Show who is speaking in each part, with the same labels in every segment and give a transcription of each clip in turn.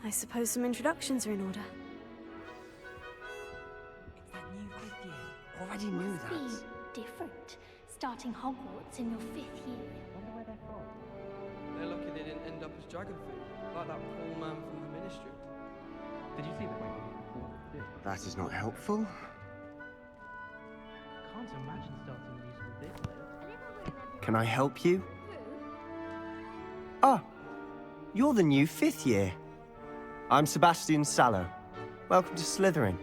Speaker 1: I suppose some introductions are in order.
Speaker 2: It's that new 5th year.
Speaker 3: Already knew
Speaker 4: Must
Speaker 3: that.
Speaker 4: be different, starting Hogwarts in your 5th year.
Speaker 3: Wonder where they're from.
Speaker 5: They're lucky they didn't end up as dragon food, like that poor man from the ministry.
Speaker 2: Did you see the way he did?
Speaker 3: That is not helpful.
Speaker 2: Can't imagine starting a new school this late.
Speaker 3: Can I help you? Ah, you're the new 5th year. I'm Sebastian Sallow. Welcome to Slytherin.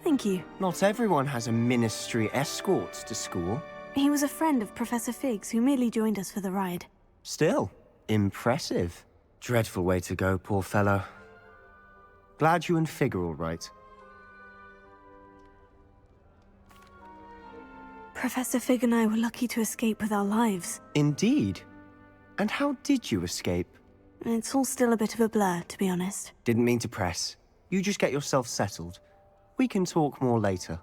Speaker 1: Thank you.
Speaker 3: Not everyone has a ministry escort to school.
Speaker 1: He was a friend of Professor Fig's who merely joined us for the ride.
Speaker 3: Still, impressive. Dreadful way to go, poor fellow. Glad you and Fig are all right.
Speaker 1: Professor Fig and I were lucky to escape with our lives.
Speaker 3: Indeed. And how did you escape?
Speaker 1: It's all still a bit of a blur, to be honest.
Speaker 3: Didn't mean to press. You just get yourself settled. We can talk more later.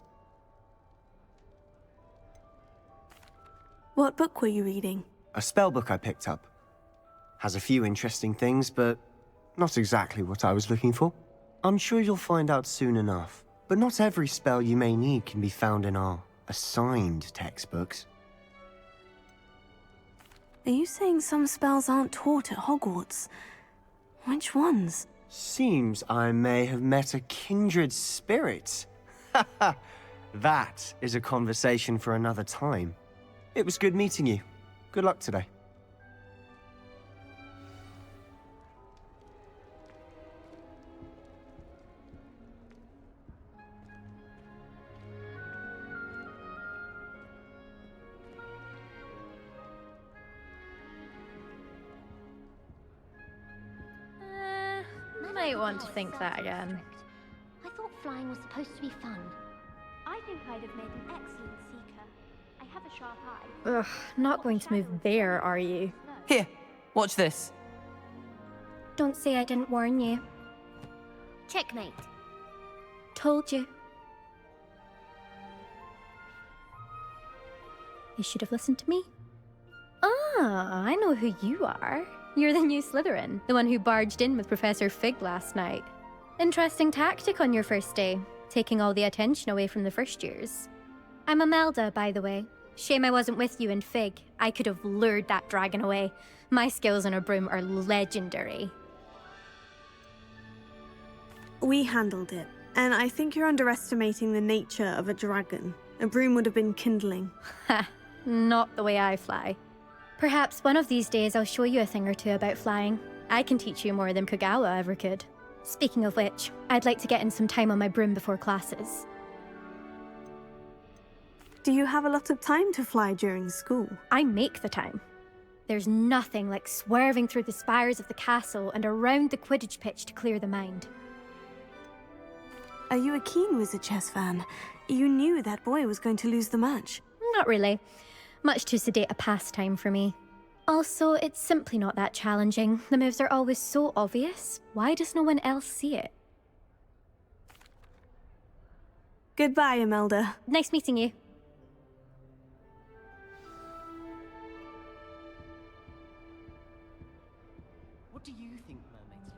Speaker 1: What book were you reading?
Speaker 3: A spell book I picked up. Has a few interesting things, but not exactly what I was looking for. I'm sure you'll find out soon enough. But not every spell you may need can be found in our assigned textbooks.
Speaker 1: Are you saying some spells aren't taught at Hogwarts? Which ones?
Speaker 3: Seems I may have met a kindred spirit. That is a conversation for another time. It was good meeting you. Good luck today.
Speaker 6: Might want to think that again.
Speaker 4: I thought flying was supposed to be fun. I think I'd have made an excellent seeker. I have a sharp eye.
Speaker 6: Ugh, not going to move there, are you?
Speaker 7: Here, watch this.
Speaker 4: Don't say I didn't warn you. Checkmate. Told you.
Speaker 6: You should have listened to me. Ah, I know who you are. You're the new Slytherin, the one who barged in with Professor Fig last night. Interesting tactic on your first day, taking all the attention away from the first years. I'm Imelda, by the way. Shame I wasn't with you in Fig. I could have lured that dragon away. My skills on a broom are legendary.
Speaker 1: We handled it, and I think you're underestimating the nature of a dragon. A broom would have been kindling.
Speaker 6: Ha, not the way I fly. Perhaps one of these days I'll show you a thing or two about flying. I can teach you more than Kogawa ever could. Speaking of which, I'd like to get in some time on my broom before classes.
Speaker 1: Do you have a lot of time to fly during school?
Speaker 6: I make the time. There's nothing like swerving through the spires of the castle and around the Quidditch pitch to clear the mind.
Speaker 1: Are you a keen Wizard chess fan? You knew that boy was going to lose the match.
Speaker 6: Not really. Much too sedate a pastime for me. Also, it's simply not that challenging. The moves are always so obvious. Why does no one else see it?
Speaker 1: Goodbye, Imelda.
Speaker 6: Nice meeting you.
Speaker 3: What do you think mermaids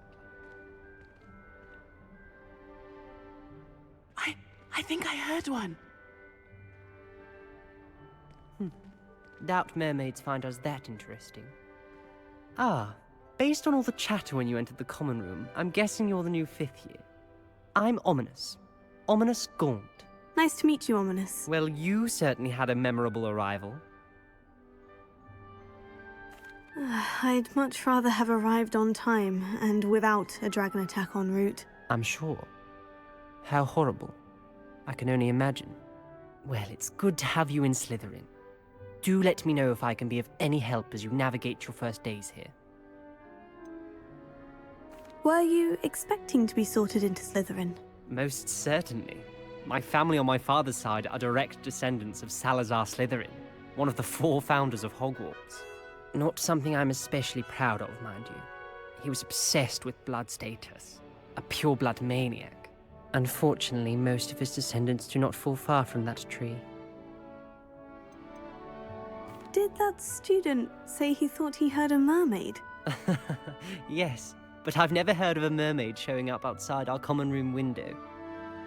Speaker 3: look like?
Speaker 7: I think I heard one. Doubt mermaids find us that interesting. Ah, based on all the chatter when you entered the common room, I'm guessing you're the new 5th year. I'm Ominous. Ominous Gaunt.
Speaker 1: Nice to meet you, Ominous.
Speaker 7: Well, you certainly had a memorable arrival.
Speaker 1: I'd much rather have arrived on time and without a dragon attack en route.
Speaker 7: I'm sure. How horrible. I can only imagine. Well, it's good to have you in Slytherin. Do let me know if I can be of any help as you navigate your first days here.
Speaker 1: Were you expecting to be sorted into Slytherin?
Speaker 7: Most certainly. My family on my father's side are direct descendants of Salazar Slytherin, one of the 4 founders of Hogwarts. Not something I'm especially proud of, mind you. He was obsessed with blood status, a pure-blood maniac. Unfortunately, most of his descendants do not fall far from that tree.
Speaker 1: Did that student say he thought he heard a mermaid?
Speaker 7: Yes, but I've never heard of a mermaid showing up outside our common room window.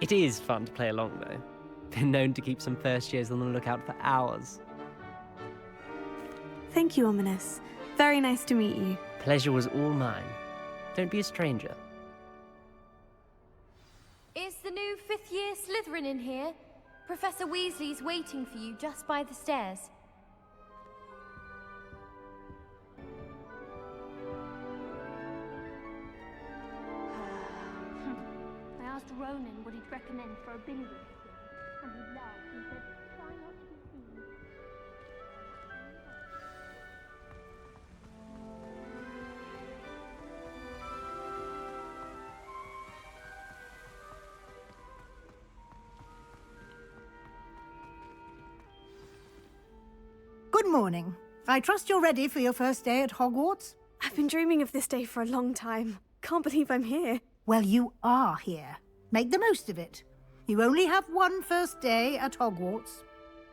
Speaker 7: It is fun to play along, though. Been known to keep some first years on the lookout for hours.
Speaker 1: Thank you, Ominous. Very nice to meet you.
Speaker 7: Pleasure was all mine. Don't be a stranger.
Speaker 4: Is the new fifth-year Slytherin in here? Professor Weasley's waiting for you just by the stairs. I asked Ronan what he'd recommend for a bingo this year, and he laughed and said, try not to be seen.
Speaker 8: Good morning. I trust you're ready for your first day at Hogwarts?
Speaker 1: I've been dreaming of this day for a long time. Can't believe I'm here.
Speaker 8: Well, you are here. Make the most of it. You only have one first day at Hogwarts.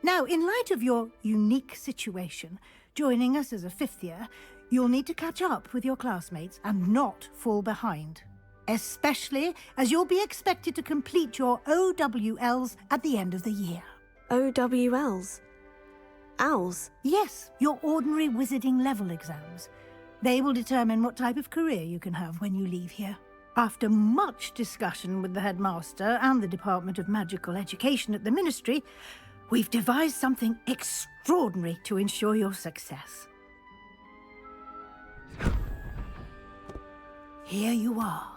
Speaker 8: Now, in light of your unique situation, joining us as a fifth year, you'll need to catch up with your classmates and not fall behind. Especially as you'll be expected to complete your OWLs at the end of the year.
Speaker 1: OWLs? Owls?
Speaker 8: Yes, your ordinary wizarding level exams. They will determine what type of career you can have when you leave here. After much discussion with the headmaster and the Department of Magical Education at the Ministry, we've devised something extraordinary to ensure your success. Here you are.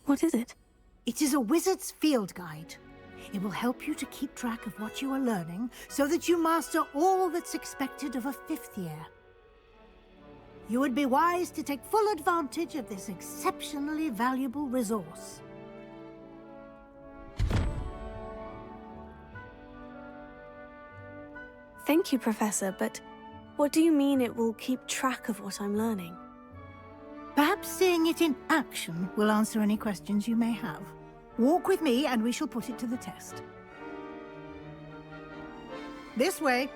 Speaker 1: What is it?
Speaker 8: It is a wizard's field guide. It will help you to keep track of what you are learning so that you master all that's expected of a fifth year. You would be wise to take full advantage of this exceptionally valuable resource.
Speaker 1: Thank you, Professor, but what do you mean it will keep track of what I'm learning?
Speaker 8: Perhaps seeing it in action will answer any questions you may have. Walk with me and we shall put it to the test. This way.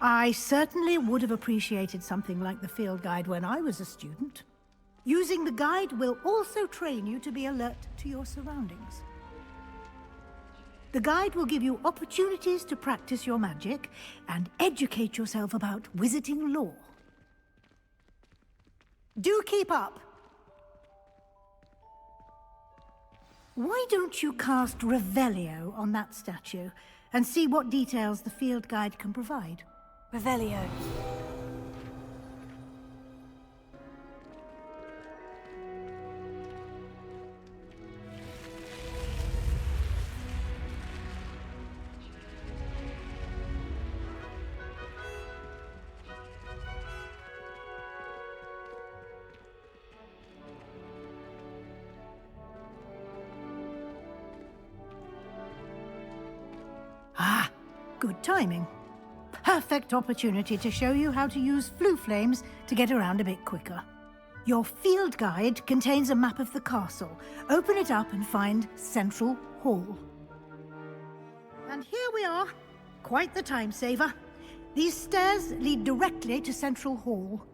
Speaker 8: I certainly would have appreciated something like the field guide when I was a student. Using the guide will also train you to be alert to your surroundings. The guide will give you opportunities to practice your magic and educate yourself about wizarding lore. Do keep up! Why don't you cast Revelio on that statue and see what details the field guide can provide?
Speaker 1: Revelio.
Speaker 8: Ah, good timing. Perfect opportunity to show you how to use flue flames to get around a bit quicker. Your field guide contains a map of the castle. Open it up and find Central Hall. And here we are. Quite the time saver. These stairs lead directly to Central Hall.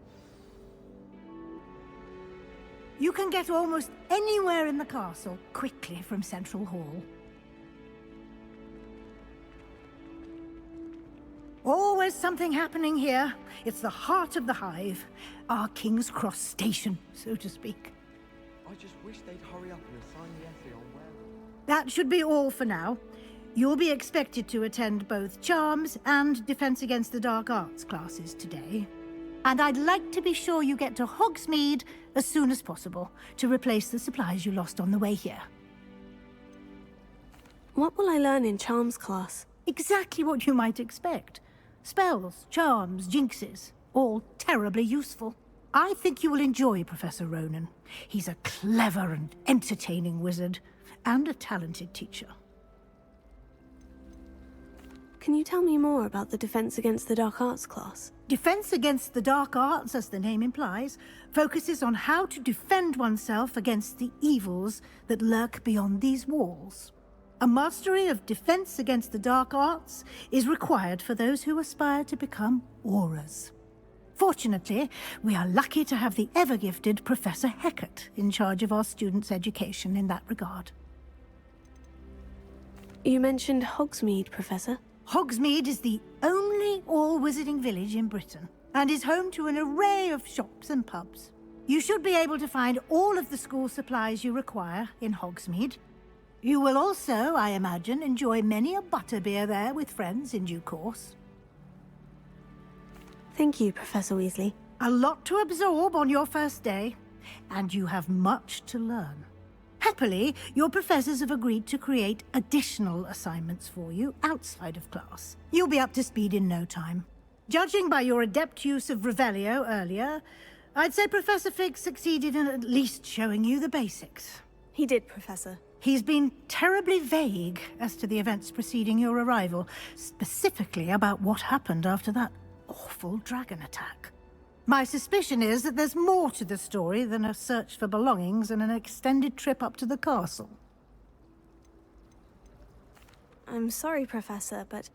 Speaker 8: You can get almost anywhere in the castle quickly from Central Hall. Always something happening here. It's the heart of the hive. Our King's Cross station, so to speak.
Speaker 5: I just wish they'd hurry up and assign the essay on where.
Speaker 8: That should be all for now. You'll be expected to attend both Charms and Defense Against the Dark Arts classes today. And I'd like to be sure you get to Hogsmeade as soon as possible to replace the supplies you lost on the way here.
Speaker 1: What will I learn in Charms class?
Speaker 8: Exactly what you might expect. Spells, charms, jinxes, all terribly useful. I think you will enjoy Professor Ronan. He's a clever and entertaining wizard, and a talented teacher.
Speaker 1: Can you tell me more about the Defense Against the Dark Arts class?
Speaker 8: Defense Against the Dark Arts, as the name implies, focuses on how to defend oneself against the evils that lurk beyond these walls. A mastery of Defense Against the Dark Arts is required for those who aspire to become auras. Fortunately, we are lucky to have the ever-gifted Professor Hecat in charge of our students' education in that regard.
Speaker 1: You mentioned Hogsmeade, Professor.
Speaker 8: Hogsmeade is the only all-wizarding village in Britain, and is home to an array of shops and pubs. You should be able to find all of the school supplies you require in Hogsmeade. You will also, I imagine, enjoy many a butterbeer there with friends in due course.
Speaker 1: Thank you, Professor Weasley.
Speaker 8: A lot to absorb on your first day, and you have much to learn. Happily, your professors have agreed to create additional assignments for you outside of class. You'll be up to speed in no time. Judging by your adept use of Revelio earlier, I'd say Professor Fig succeeded in at least showing you the basics.
Speaker 1: He did, Professor.
Speaker 8: He's been terribly vague as to the events preceding your arrival, specifically about what happened after that awful dragon attack. My suspicion is that there's more to the story than a search for belongings and an extended trip up to the castle.
Speaker 1: I'm sorry, Professor, but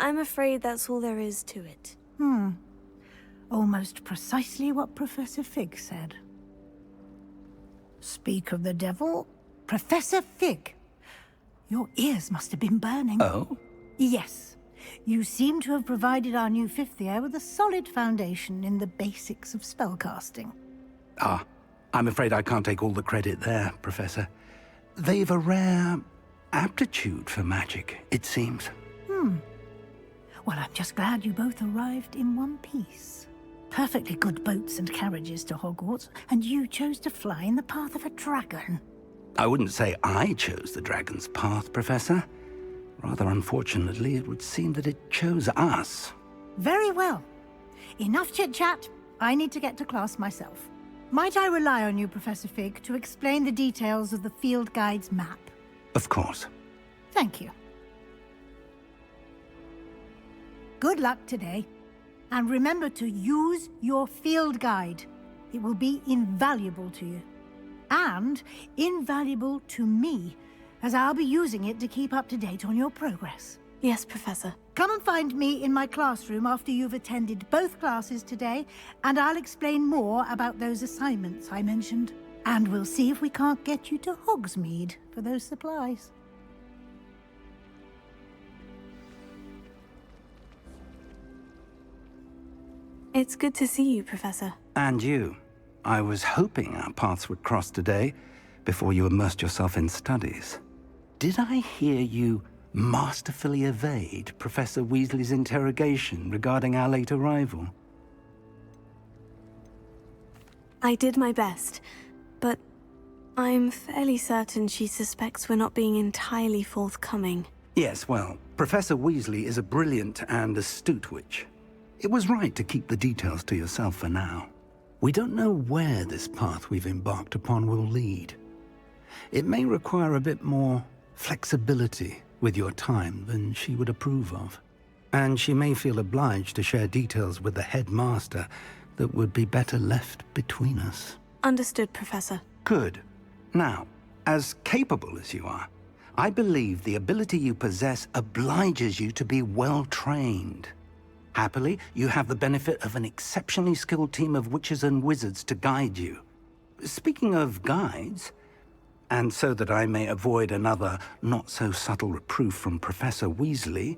Speaker 1: I'm afraid that's all there is to it.
Speaker 8: Almost precisely what Professor Fig said. Speak of the devil, Professor Fig. Your ears must have been burning.
Speaker 9: Oh?
Speaker 8: Yes. You seem to have provided our new fifth year with a solid foundation in the basics of spellcasting.
Speaker 9: Ah, I'm afraid I can't take all the credit there, Professor. They've a rare aptitude for magic, it seems.
Speaker 8: Well, I'm just glad you both arrived in one piece. Perfectly good boats and carriages to Hogwarts, and you chose to fly in the path of a dragon.
Speaker 9: I wouldn't say I chose the dragon's path, Professor. Rather unfortunately, it would seem that it chose us.
Speaker 8: Very well. Enough chit-chat. I need to get to class myself. Might I rely on you, Professor Fig, to explain the details of the field guide's map?
Speaker 9: Of course.
Speaker 8: Thank you. Good luck today. And remember to use your field guide. It will be invaluable to you. And invaluable to me, as I'll be using it to keep up to date on your progress.
Speaker 1: Yes, Professor.
Speaker 8: Come and find me in my classroom after you've attended both classes today, and I'll explain more about those assignments I mentioned. And we'll see if we can't get you to Hogsmeade for those supplies.
Speaker 1: It's good to see you, Professor.
Speaker 9: And you. I was hoping our paths would cross today, before you immersed yourself in studies. Did I hear you masterfully evade Professor Weasley's interrogation regarding our late arrival?
Speaker 1: I did my best, but I'm fairly certain she suspects we're not being entirely forthcoming.
Speaker 9: Yes, well, Professor Weasley is a brilliant and astute witch. It was right to keep the details to yourself for now. We don't know where this path we've embarked upon will lead. It may require a bit more flexibility with your time than she would approve of. And she may feel obliged to share details with the headmaster that would be better left between us.
Speaker 1: Understood, Professor.
Speaker 9: Good. Now, as capable as you are, I believe the ability you possess obliges you to be well trained. Happily, you have the benefit of an exceptionally skilled team of witches and wizards to guide you. Speaking of guides, and so that I may avoid another not-so-subtle reproof from Professor Weasley,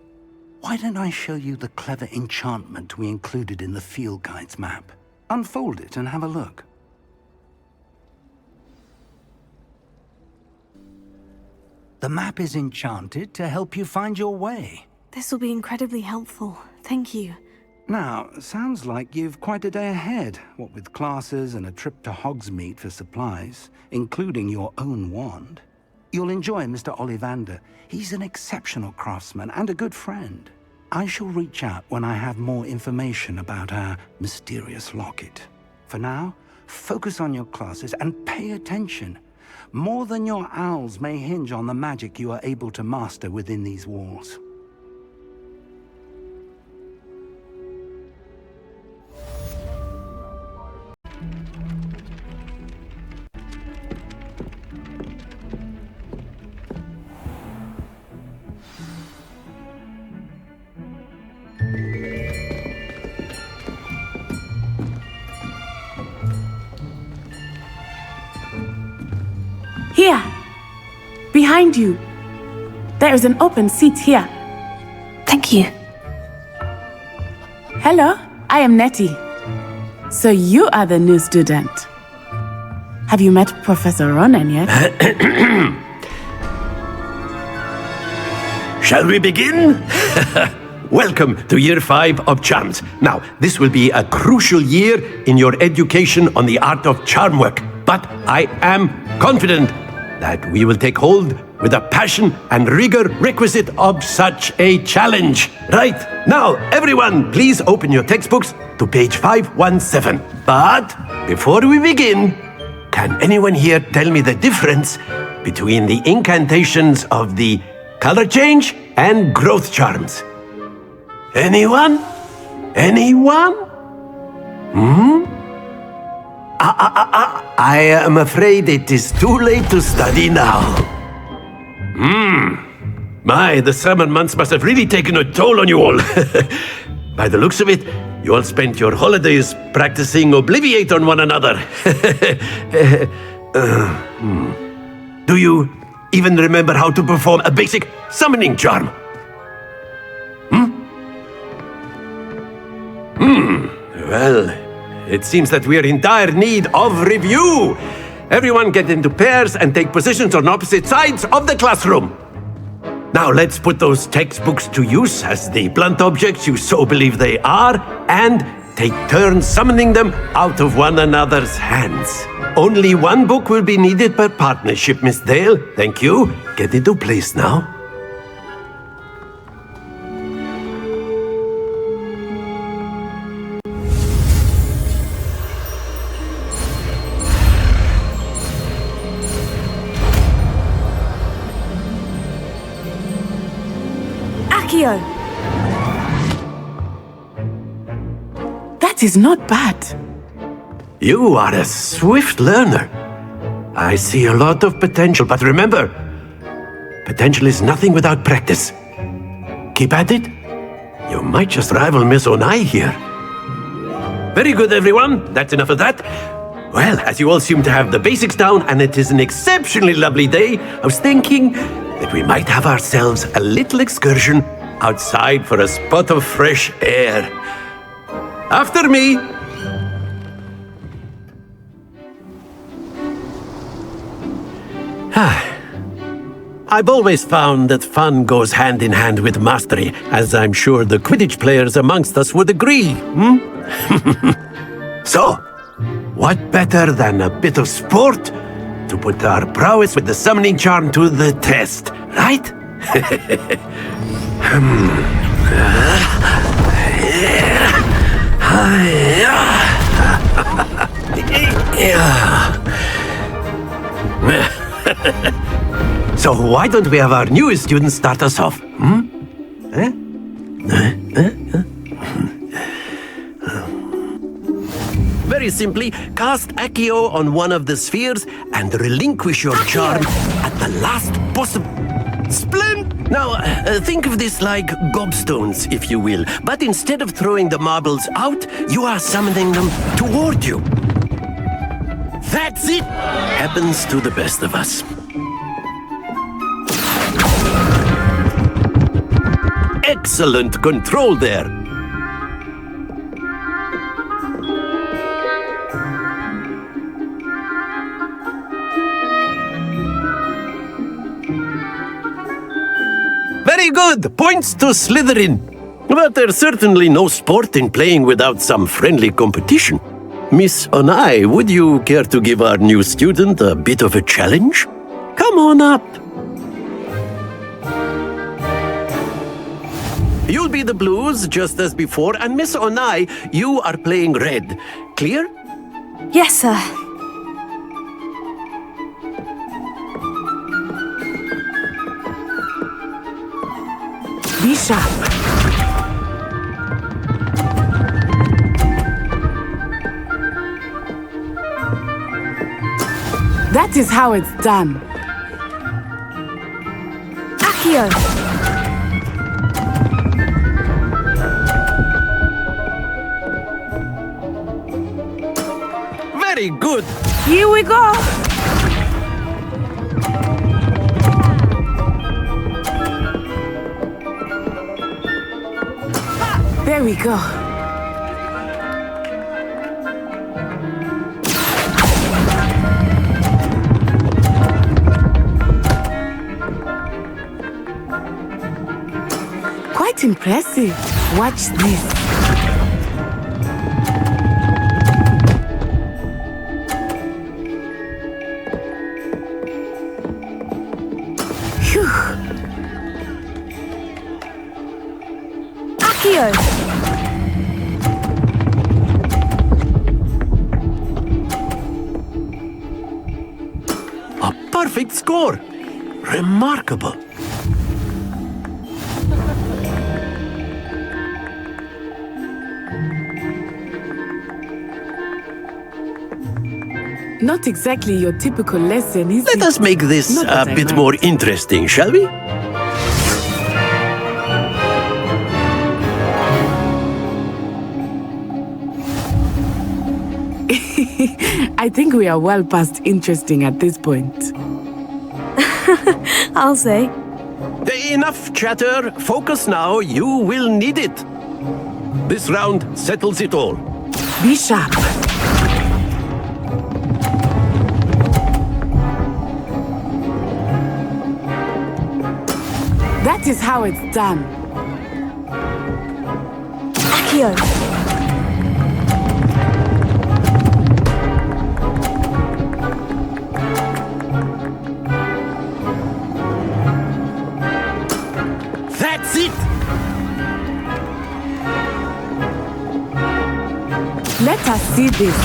Speaker 9: why don't I show you the clever enchantment we included in the field guide's map? Unfold it and have a look. The map is enchanted to help you find your way.
Speaker 1: This will be incredibly helpful. Thank you.
Speaker 9: Now, sounds like you've quite a day ahead, what with classes and a trip to Hogsmeade for supplies, including your own wand. You'll enjoy Mr. Ollivander. He's an exceptional craftsman and a good friend. I shall reach out when I have more information about our mysterious locket. For now, focus on your classes and pay attention. More than your owls may hinge on the magic you are able to master within these walls.
Speaker 10: behind you. There is an open seat here.
Speaker 1: Thank you.
Speaker 10: Hello, I am Nettie. So you are the new student. Have you met Professor Ronan yet?
Speaker 11: Shall we begin? Welcome to Year 5 of Charms. Now, this will be a crucial year in your education on the art of charm work. But I am confident that we will take hold with the passion and rigor requisite of such a challenge. Right, now, everyone, please open your textbooks to page 517. But before we begin, can anyone here tell me the difference between the incantations of the color change and growth charms? Anyone? Anyone? I am afraid it is too late to study now. My, the summer months must have really taken a toll on you all. By the looks of it, you all spent your holidays practicing Obliviate on one another. Do you even remember how to perform a basic summoning charm? Well, it seems that we are in dire need of review. Everyone get into pairs and take positions on opposite sides of the classroom. Now let's put those textbooks to use as the blunt objects you so believe they are, and take turns summoning them out of one another's hands. Only one book will be needed per partnership, Miss Dale. Thank you. Get into place now.
Speaker 10: That is not bad.
Speaker 11: You are a swift learner. I see a lot of potential, but remember, potential is nothing without practice. Keep at it. You might just rival Miss Onai here. Very good, everyone. That's enough of that. Well, as you all seem to have the basics down, and it is an exceptionally lovely day, I was thinking that we might have ourselves a little excursion outside for a spot of fresh air. After me! I've always found that fun goes hand in hand with mastery, as I'm sure the Quidditch players amongst us would agree, So, what better than a bit of sport to put our prowess with the summoning charm to the test, right? So why don't we have our newest student start us off? Very simply, cast Accio on one of the spheres and relinquish your charm at the last possible... Splendid! Now, think of this like gobstones, if you will. But instead of throwing the marbles out, you are summoning them toward you. That's it! Happens to the best of us. Excellent control there. Very good! Points to Slytherin. But there's certainly no sport in playing without some friendly competition. Miss Onai, would you care to give our new student a bit of a challenge? Come on up. You'll be the blues, just as before, and Miss Onai, you are playing red. Clear?
Speaker 1: Yes, sir.
Speaker 10: Be sharp. That is how it's done.
Speaker 1: Accio!
Speaker 11: Very good.
Speaker 10: Here we go. There we go. Quite impressive. Watch this. Phew.
Speaker 1: Accio!
Speaker 11: A perfect score! Remarkable.
Speaker 10: Not exactly your typical lesson, is it?
Speaker 11: Let us make this
Speaker 10: Not
Speaker 11: a
Speaker 10: that I
Speaker 11: bit
Speaker 10: mind.
Speaker 11: more interesting, shall we?
Speaker 10: I think we are well past interesting at this point.
Speaker 1: I'll say.
Speaker 11: Enough chatter. Focus now. You will need it. This round settles it all.
Speaker 10: Be sharp. That is how it's done.
Speaker 1: Accio!
Speaker 11: That's it!
Speaker 10: Let us see this.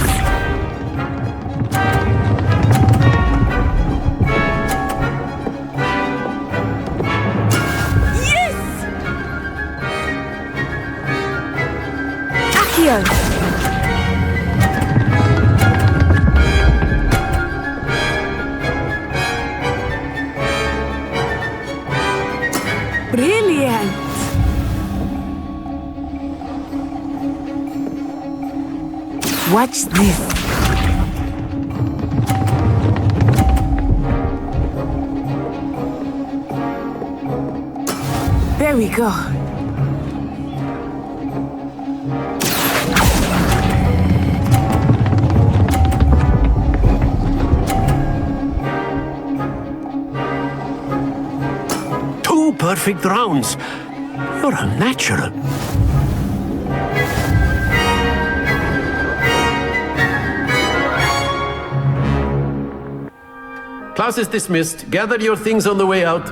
Speaker 1: Accio!
Speaker 10: Brilliant. Watch this. There we go.
Speaker 11: Two perfect rounds. You're a natural. Class is dismissed. Gather your things on the way out.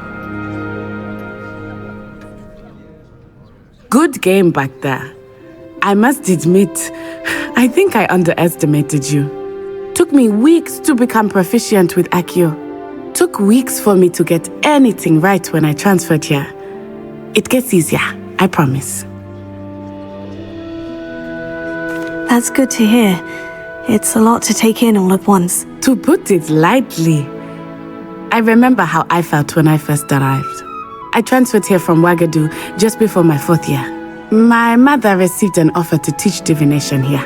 Speaker 10: Good game back there. I must admit, I think I underestimated you. Took me weeks to become proficient with Accio. Took weeks for me to get anything right when I transferred here. It gets easier, I promise.
Speaker 1: That's good to hear. It's a lot to take in all at once.
Speaker 10: To put it lightly, I remember how I felt when I first arrived. I transferred here from Wagadu just before my 4th year. My mother received an offer to teach divination here.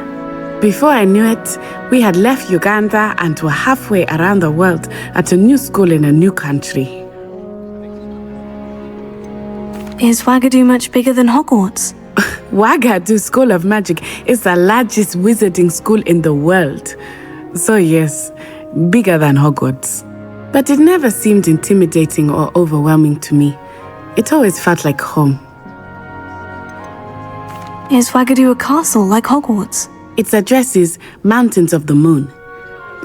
Speaker 10: Before I knew it, we had left Uganda and were halfway around the world at a new school in a new country.
Speaker 1: Is Wagadu much bigger than Hogwarts?
Speaker 10: Wagadu School of Magic is the largest wizarding school in the world. So yes, bigger than Hogwarts. But it never seemed intimidating or overwhelming to me. It always felt like home.
Speaker 1: Is Wagadu a castle like Hogwarts?
Speaker 10: Its address is Mountains of the Moon.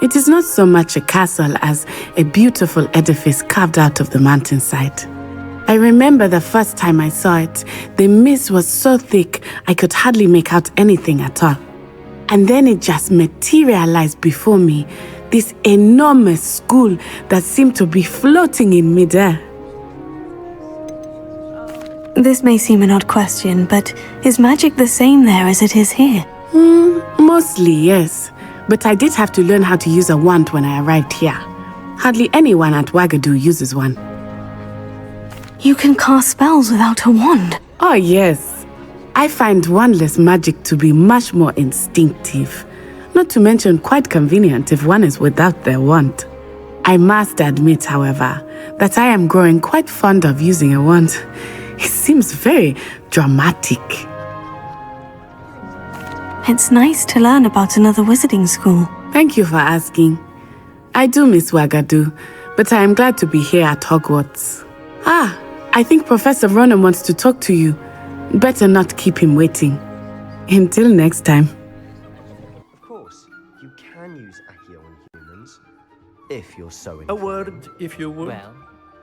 Speaker 10: It is not so much a castle as a beautiful edifice carved out of the mountainside. I remember the first time I saw it, the mist was so thick I could hardly make out anything at all. And then it just materialized before me, this enormous school that seemed to be floating in midair.
Speaker 1: This may seem an odd question, but is magic the same there as it is here?
Speaker 10: Mostly, yes. But I did have to learn how to use a wand when I arrived here. Hardly anyone at Wagadu uses one.
Speaker 1: You can cast spells without a wand?
Speaker 10: Oh, yes. I find wandless magic to be much more instinctive. Not to mention quite convenient if one is without their wand. I must admit, however, that I am growing quite fond of using a wand. It seems very dramatic.
Speaker 1: It's nice to learn about another wizarding school.
Speaker 10: Thank you for asking. I do miss Wagadu, but I am glad to be here at Hogwarts. Ah, I think Professor Ronan wants to talk to you. Better not keep him waiting. Until next time.
Speaker 3: Of course, you can use Accio on humans, if you're so
Speaker 11: A
Speaker 3: inclined.
Speaker 11: word, if you would.
Speaker 7: Well,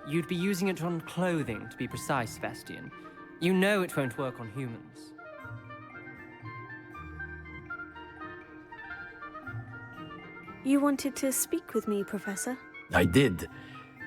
Speaker 7: you'd be using it on clothing, to be precise, Vestian. You know it won't work on humans.
Speaker 1: You wanted to speak with me, Professor?
Speaker 11: I did.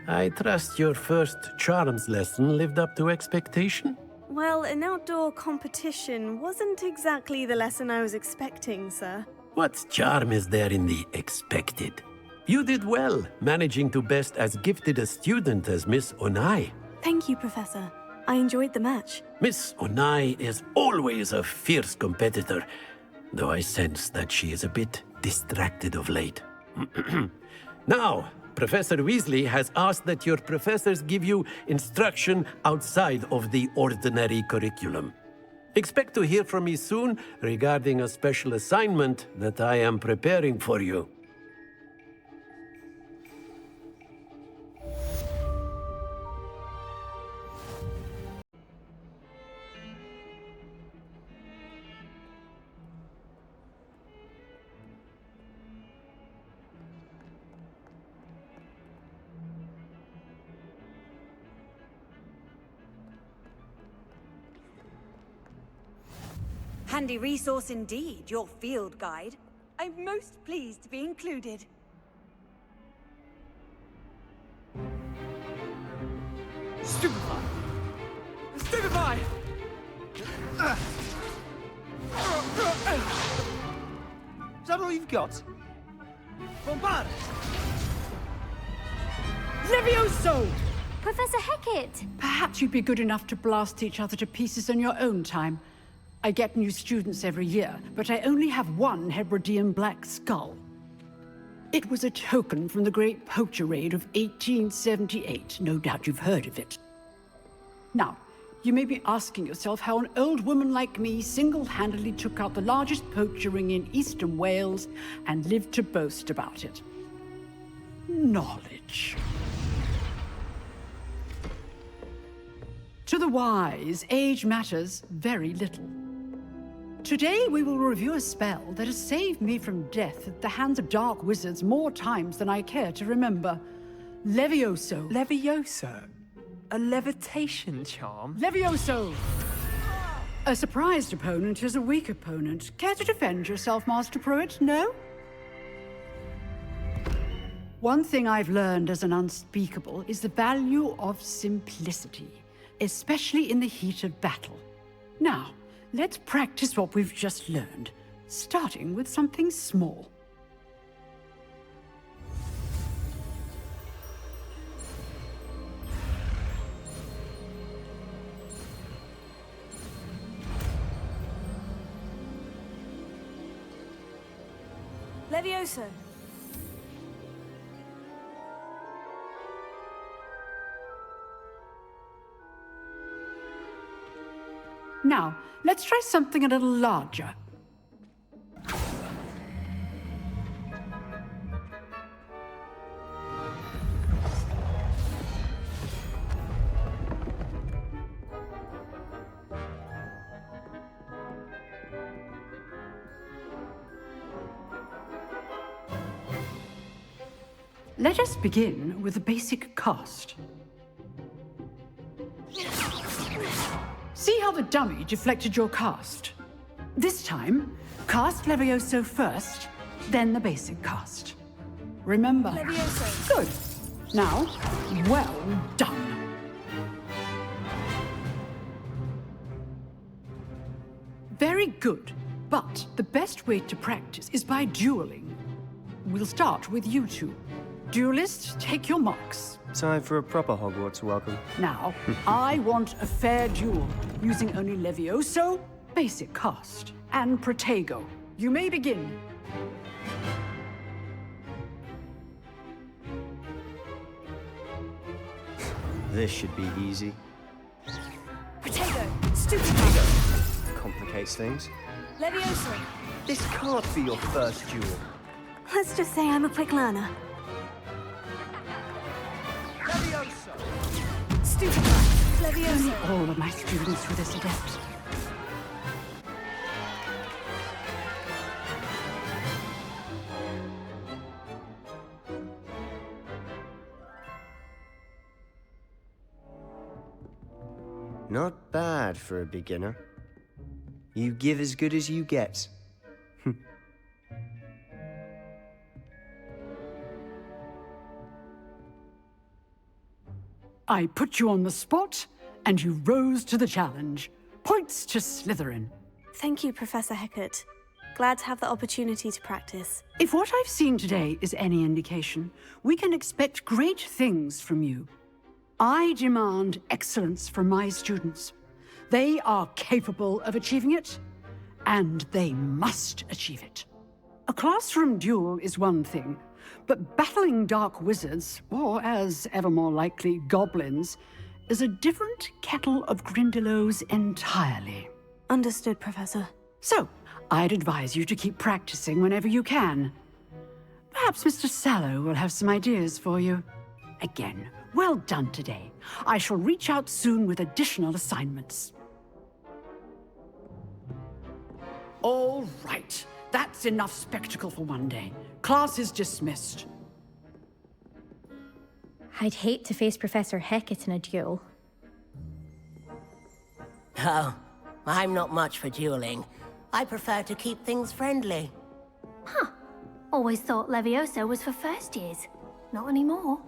Speaker 11: I trust your first charms lesson lived up to expectation?
Speaker 1: Well, an outdoor competition wasn't exactly the lesson I was expecting, sir.
Speaker 11: What charm is there in the expected? You did well, managing to best as gifted a student as Miss Onai.
Speaker 1: Thank you, Professor. I enjoyed the match.
Speaker 11: Miss Onai is always a fierce competitor, though I sense that she is a bit distracted of late. Now, Professor Weasley has asked that your professors give you instruction outside of the ordinary curriculum. Expect to hear from me soon regarding a special assignment that I am preparing for you.
Speaker 12: Handy resource indeed, your field guide. I'm most pleased to be included.
Speaker 2: Stupefy! Stupefy! Is that all you've got? Bombard!
Speaker 13: Levioso!
Speaker 4: Professor Hecat!
Speaker 13: Perhaps you'd be good enough to blast each other to pieces on your own time. I get new students every year, but I only have one Hebridean black skull. It was a token from the Great Poacher Raid of 1878. No doubt you've heard of it. Now, you may be asking yourself how an old woman like me single-handedly took out the largest poacher ring in eastern Wales and lived to boast about it. Knowledge. To the wise, age matters very little. Today we will review a spell that has saved me from death at the hands of dark wizards more times than I care to remember. Levioso.
Speaker 2: Levioso? A levitation charm?
Speaker 13: Levioso! A surprised opponent is a weak opponent. Care to defend yourself, Master Pruitt? No? One thing I've learned as an unspeakable is the value of simplicity, especially in the heat of battle. Now, let's practice what we've just learned, starting with something small.
Speaker 1: Levioso.
Speaker 13: Now, let's try something a little larger. Let us begin with a basic cast. See how the dummy deflected your cast? This time, cast Levioso first, then the basic cast. Remember?
Speaker 1: Levioso.
Speaker 13: Good. Now, well done. Very good, but the best way to practice is by dueling. We'll start with you two. Duelists, take your marks.
Speaker 3: Time for a proper Hogwarts welcome.
Speaker 13: Now, I want a fair duel, using only Levioso, basic cast, and Protego. You may begin.
Speaker 3: This should be easy.
Speaker 12: Potato! Stupid!
Speaker 3: Complicates things.
Speaker 12: Leviosa!
Speaker 3: This can't be your first duel.
Speaker 1: Let's just say I'm a quick learner.
Speaker 2: Leviosa!
Speaker 12: Stupid!
Speaker 13: Only
Speaker 12: Leviosa!
Speaker 13: all of my students were this adept.
Speaker 3: Not bad for a beginner. You give as good as you get.
Speaker 13: I put you on the spot, and you rose to the challenge. Points to Slytherin.
Speaker 1: Thank you, Professor Hecat. Glad to have the opportunity to practice.
Speaker 13: If what I've seen today is any indication, we can expect great things from you. I demand excellence from my students. They are capable of achieving it, and they must achieve it. A classroom duel is one thing, but battling dark wizards, or as ever more likely, goblins, is a different kettle of Grindylows entirely.
Speaker 1: Understood, Professor.
Speaker 13: So, I'd advise you to keep practicing whenever you can. Perhaps Mr. Sallow will have some ideas for you. Again, well done today. I shall reach out soon with additional assignments. All right. That's enough spectacle for one day. Class is dismissed.
Speaker 6: I'd hate to face Professor Hecat in a duel.
Speaker 14: Oh, I'm not much for dueling. I prefer to keep things friendly.
Speaker 4: Huh. Always thought Leviosa was for first years. Not anymore.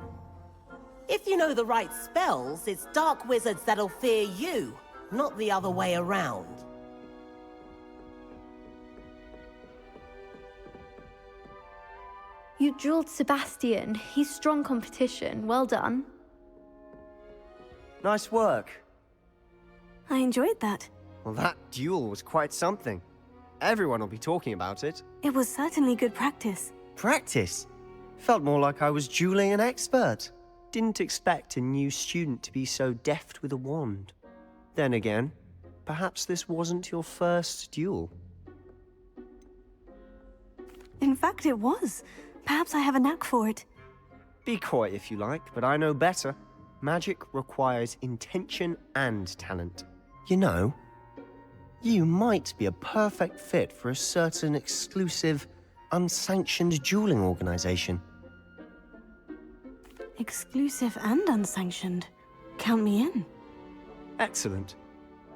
Speaker 14: If you know the right spells, it's dark wizards that'll fear you, not the other way around.
Speaker 6: You dueled Sebastian. He's strong competition. Well done.
Speaker 3: Nice work.
Speaker 1: I enjoyed that.
Speaker 3: Well, that duel was quite something. Everyone will be talking about it.
Speaker 1: It was certainly good practice.
Speaker 3: Practice? Felt more like I was dueling an expert. Didn't expect a new student to be so deft with a wand. Then again, perhaps this wasn't your first duel.
Speaker 1: In fact, it was. Perhaps I have a knack for it.
Speaker 3: Be coy if you like, but I know better. Magic requires intention and talent. You know, you might be a perfect fit for a certain exclusive, unsanctioned dueling organization.
Speaker 1: Exclusive and unsanctioned. Count me in.
Speaker 3: Excellent.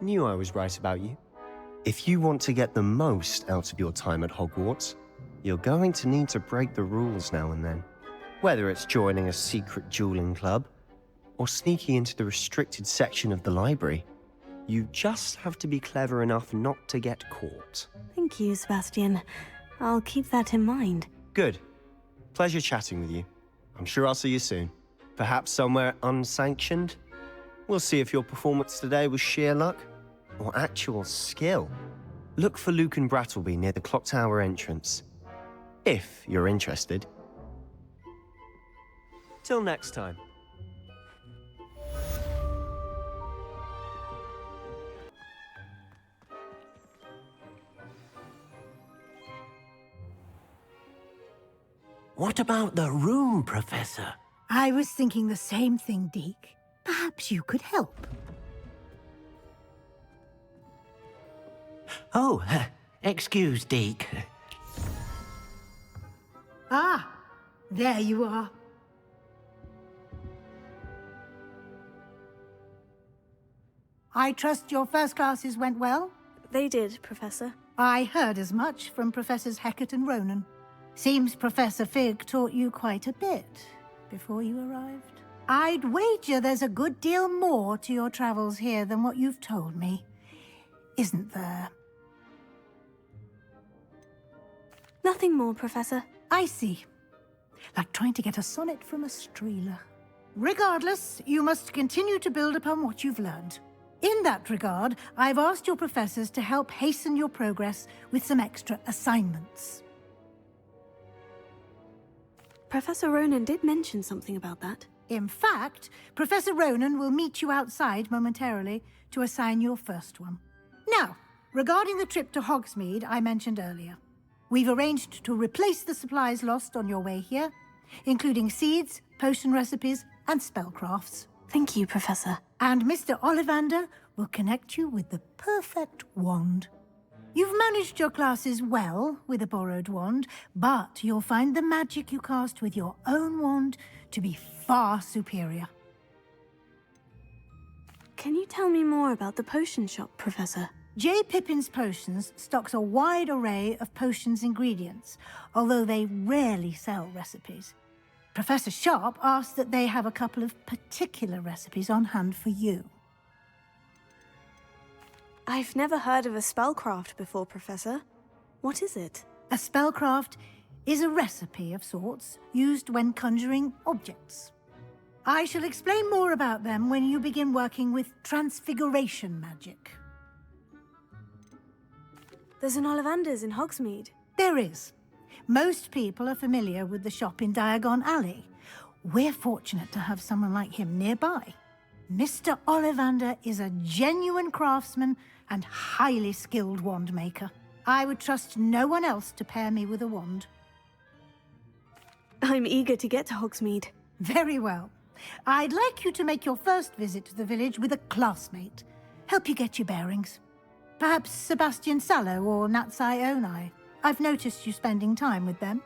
Speaker 3: Knew I was right about you. If you want to get the most out of your time at Hogwarts, you're going to need to break the rules now and then. Whether it's joining a secret dueling club, or sneaking into the restricted section of the library, you just have to be clever enough not to get caught.
Speaker 1: Thank you, Sebastian. I'll keep that in mind.
Speaker 3: Good. Pleasure chatting with you. I'm sure I'll see you soon. Perhaps somewhere unsanctioned? We'll see if your performance today was sheer luck or actual skill. Look for Luke and Brattleby near the clock tower entrance. If you're interested. Till next time.
Speaker 11: What about the room, Professor?
Speaker 8: I was thinking the same thing, Deke. Perhaps you could help.
Speaker 11: Oh, excuse, Deke.
Speaker 8: Ah, there you are. I trust your first classes went well?
Speaker 1: They did, Professor.
Speaker 8: I heard as much from Professors Hecat and Ronan. Seems Professor Fig taught you quite a bit before you arrived. I'd wager there's a good deal more to your travels here than what you've told me. Isn't there?
Speaker 1: Nothing more, Professor.
Speaker 8: I see. Like trying to get a sonnet from a streeler. Regardless, you must continue to build upon what you've learned. In that regard, I've asked your professors to help hasten your progress with some extra assignments.
Speaker 1: Professor Ronan did mention something about that.
Speaker 8: In fact, Professor Ronan will meet you outside momentarily to assign your first one. Now, Regarding the trip to Hogsmeade I mentioned earlier, we've arranged to replace the supplies lost on your way here, including seeds, potion recipes, and spellcrafts.
Speaker 1: Thank you, Professor.
Speaker 8: And Mr. Ollivander will connect you with the perfect wand. You've managed your classes well with a borrowed wand, but you'll find the magic you cast with your own wand to be far superior.
Speaker 1: Can you tell me more about the potion shop, Professor?
Speaker 8: J. Pippin's Potions stocks a wide array of potions ingredients, although they rarely sell recipes. Professor Sharp asked that they have a couple of particular recipes on hand for you.
Speaker 1: I've never heard of a spellcraft before, Professor. What is it?
Speaker 8: A spellcraft is a recipe of sorts used when conjuring objects. I shall explain more about them when you begin working with transfiguration magic.
Speaker 1: There's an Ollivander's in Hogsmeade.
Speaker 8: There is. Most people are familiar with the shop in Diagon Alley. We're fortunate to have someone like him nearby. Mr. Ollivander is a genuine craftsman and highly skilled wand maker. I would trust no one else to pair me with a wand.
Speaker 1: I'm eager to get to Hogsmeade.
Speaker 8: Very well. I'd like you to make your first visit to the village with a classmate. Help you get your bearings. Perhaps Sebastian Sallow or Natsai Onai. I've noticed you spending time with them.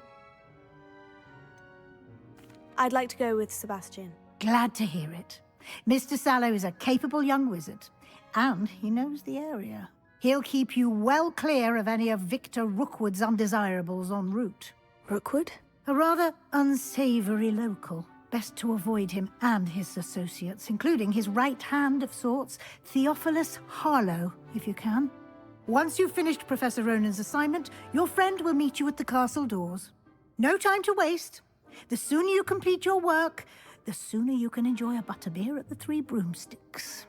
Speaker 1: I'd like to go with Sebastian.
Speaker 8: Glad to hear it. Mr. Sallow is a capable young wizard, and he knows the area. He'll keep you well clear of any of Victor Rookwood's undesirables en route.
Speaker 1: Rookwood?
Speaker 8: A rather unsavory local. Best to avoid him and his associates, including his right hand of sorts, Theophilus Harlow, if you can. Once you've finished Professor Ronan's assignment, your friend will meet you at the castle doors. No time to waste. The sooner you complete your work, the sooner you can enjoy a butterbeer at the Three Broomsticks.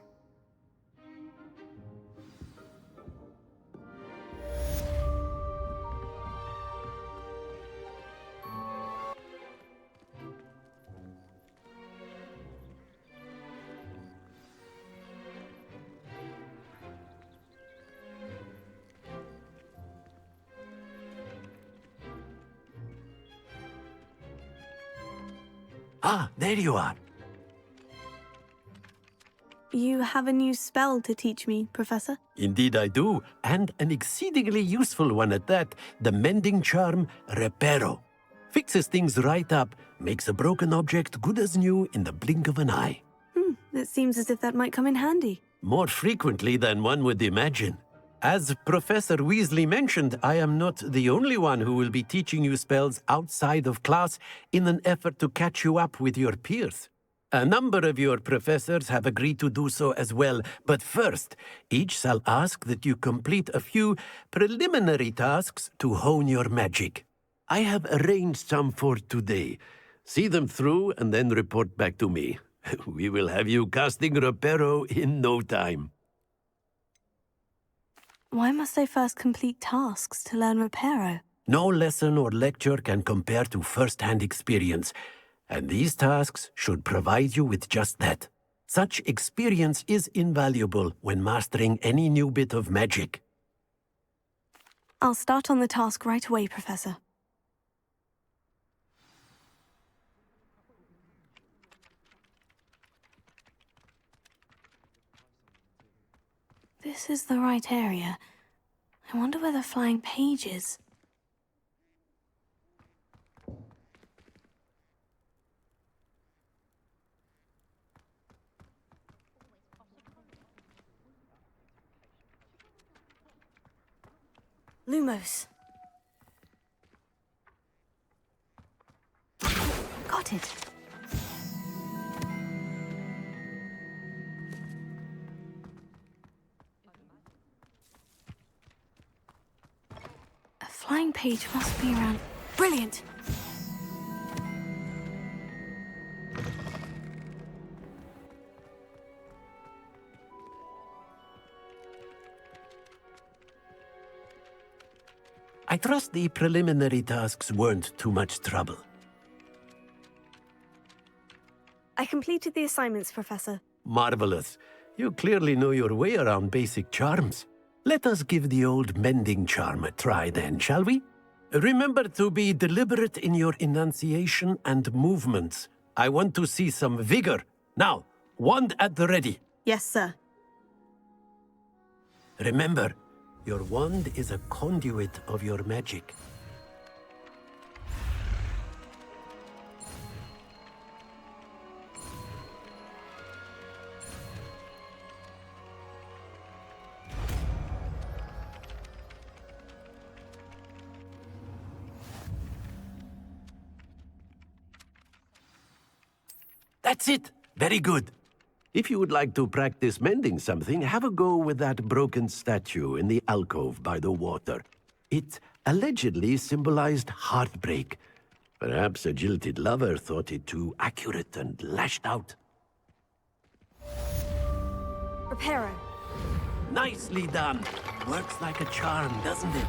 Speaker 11: Ah, there you are.
Speaker 1: You have a new spell to teach me, Professor?
Speaker 11: Indeed I do, and an exceedingly useful one at that, the mending charm Reparo. Fixes things right up, makes a broken object good as new in the blink of an eye.
Speaker 1: It seems as if that might come in handy.
Speaker 11: More frequently than one would imagine. As Professor Weasley mentioned, I am not the only one who will be teaching you spells outside of class in an effort to catch you up with your peers. A number of your professors have agreed to do so as well, but first, each shall ask that you complete a few preliminary tasks to hone your magic. I have arranged some for today. See them through and then report back to me. We will have you casting Reparo in no time.
Speaker 1: Why must I first complete tasks to learn Reparo?
Speaker 11: No lesson or lecture can compare to first-hand experience, and these tasks should provide you with just that. Such experience is invaluable when mastering any new bit of magic.
Speaker 1: I'll start on the task right away, Professor. This is the right area. I wonder where the flying page is. Lumos. Got it. A flying page must be around. Brilliant!
Speaker 11: I trust the preliminary tasks weren't too much trouble.
Speaker 1: I completed the assignments, Professor.
Speaker 11: Marvelous. You clearly know your way around basic charms. Let us give the old mending charm a try then, shall we? Remember to be deliberate in your enunciation and movements. I want to see some vigor. Now, wand at the ready.
Speaker 1: Yes, sir.
Speaker 11: Remember, your wand is a conduit of your magic. That's it! Very good. If you would like to practice mending something, have a go with that broken statue in the alcove by the water. It allegedly symbolized heartbreak. Perhaps a jilted lover thought it too accurate and lashed out.
Speaker 1: Reparo.
Speaker 11: Nicely done. Works like a charm, doesn't it?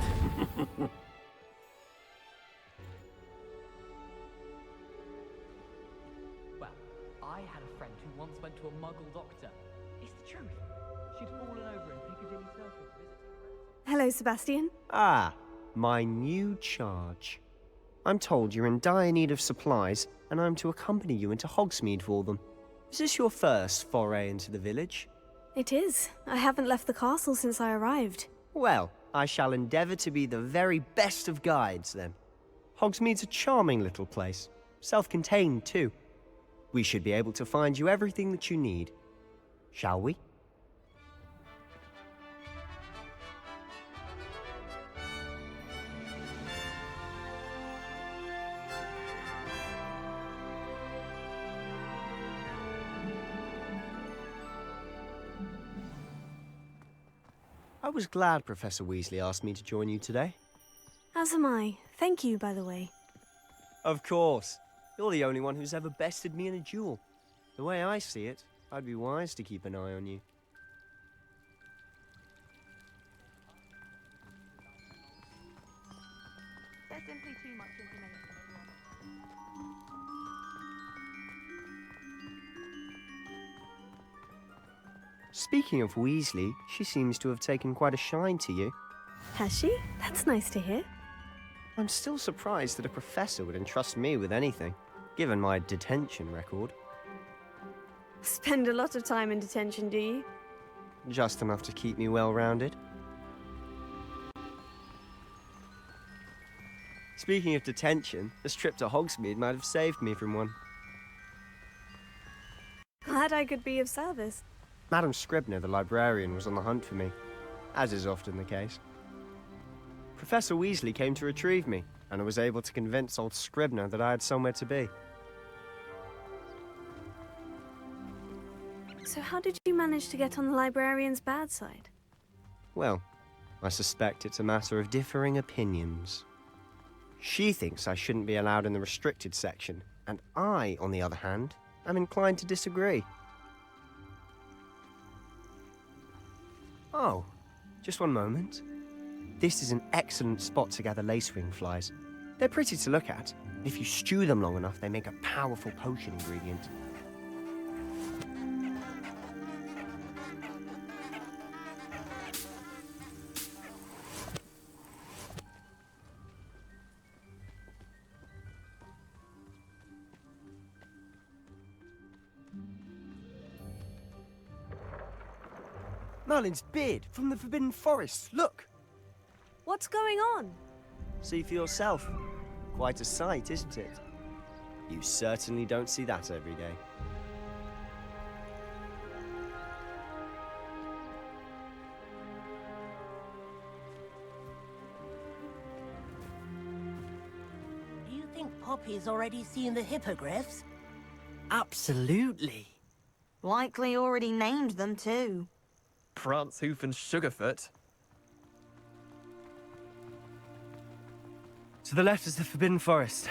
Speaker 15: I had a friend who once went to a muggle doctor. It's the truth. She'd fallen over in Piccadilly Circus visiting...
Speaker 1: Hello, Sebastian.
Speaker 3: Ah, my new charge. I'm told you're in dire need of supplies, and I'm to accompany you into Hogsmeade for them. Is this your first foray into the village?
Speaker 1: It is. I haven't left the castle since I arrived.
Speaker 3: Well, I shall endeavour to be the very best of guides, then. Hogsmeade's a charming little place. Self-contained, too. We should be able to find you everything that you need. Shall we? I was glad Professor Weasley asked me to join you today.
Speaker 1: As am I. Thank you, by the way.
Speaker 3: Of course. You're the only one who's ever bested me in a duel. The way I see it, I'd be wise to keep an eye on you.
Speaker 12: There's simply too much information.
Speaker 3: Speaking of Weasley, she seems to have taken quite a shine to you.
Speaker 1: Has she? That's nice to hear.
Speaker 3: I'm still surprised that a professor would entrust me with anything, given my detention record.
Speaker 1: Spend a lot of time in detention, do you?
Speaker 3: Just enough to keep me well-rounded. Speaking of detention, this trip to Hogsmeade might have saved me from one.
Speaker 1: Glad I could be of service.
Speaker 3: Madam Scribner, the librarian, was on the hunt for me, as is often the case. Professor Weasley came to retrieve me, and I was able to convince old Scribner that I had somewhere to be.
Speaker 1: So how did you manage to get on the librarian's bad side?
Speaker 3: Well, I suspect it's a matter of differing opinions. She thinks I shouldn't be allowed in the restricted section, and I, on the other hand, am inclined to disagree. Oh, just one moment. This is an excellent spot to gather lacewing flies. They're pretty to look at. If you stew them long enough, they make a powerful potion ingredient. Merlin's beard from the Forbidden Forest, look!
Speaker 1: What's going on?
Speaker 3: See for yourself. Quite a sight, isn't it? You certainly don't see that every day.
Speaker 14: Do you think Poppy's already seen the hippogriffs?
Speaker 7: Absolutely.
Speaker 12: Likely already named them too.
Speaker 5: Prance, Hoof and Sugarfoot.
Speaker 3: To the left is the Forbidden Forest.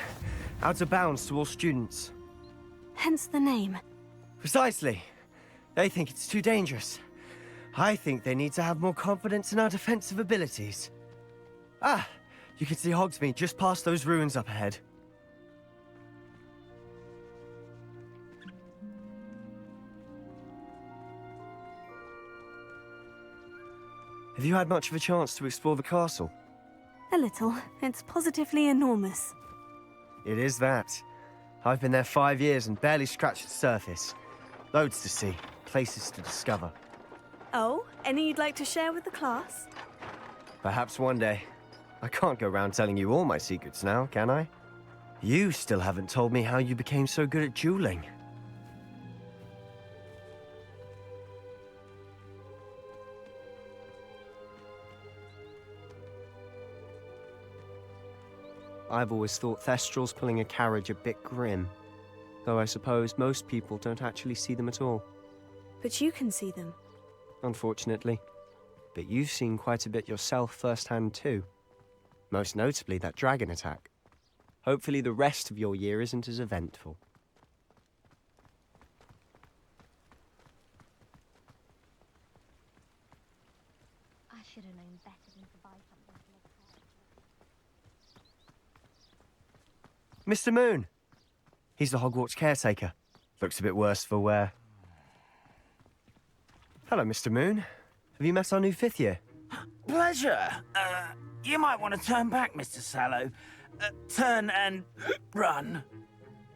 Speaker 3: Out of bounds to all students.
Speaker 1: Hence the name.
Speaker 3: Precisely. They think it's too dangerous. I think they need to have more confidence in our defensive abilities. Ah, you can see Hogsmeade just past those ruins up ahead. Have you had much of a chance to explore the castle?
Speaker 1: A little. It's positively enormous.
Speaker 3: It is that. I've been there 5 years and barely scratched the surface. Loads to see, places to discover.
Speaker 1: Oh, any you'd like to share with the class?
Speaker 3: Perhaps one day. I can't go around telling you all my secrets now, can I? You still haven't told me how you became so good at dueling. I've always thought Thestrals pulling a carriage a bit grim, though I suppose most people don't actually see them at all.
Speaker 1: But you can see them.
Speaker 3: Unfortunately. But you've seen quite a bit yourself firsthand too. Most notably that dragon attack. Hopefully the rest of your year isn't as eventful.
Speaker 4: I should have known better than to buy something for
Speaker 3: Mr. Moon! He's the Hogwarts caretaker. Looks a bit worse for wear. Hello, Mr. Moon. Have you met our new 5th year?
Speaker 2: Pleasure. You might want to turn back, Mr. Sallow. Turn and run.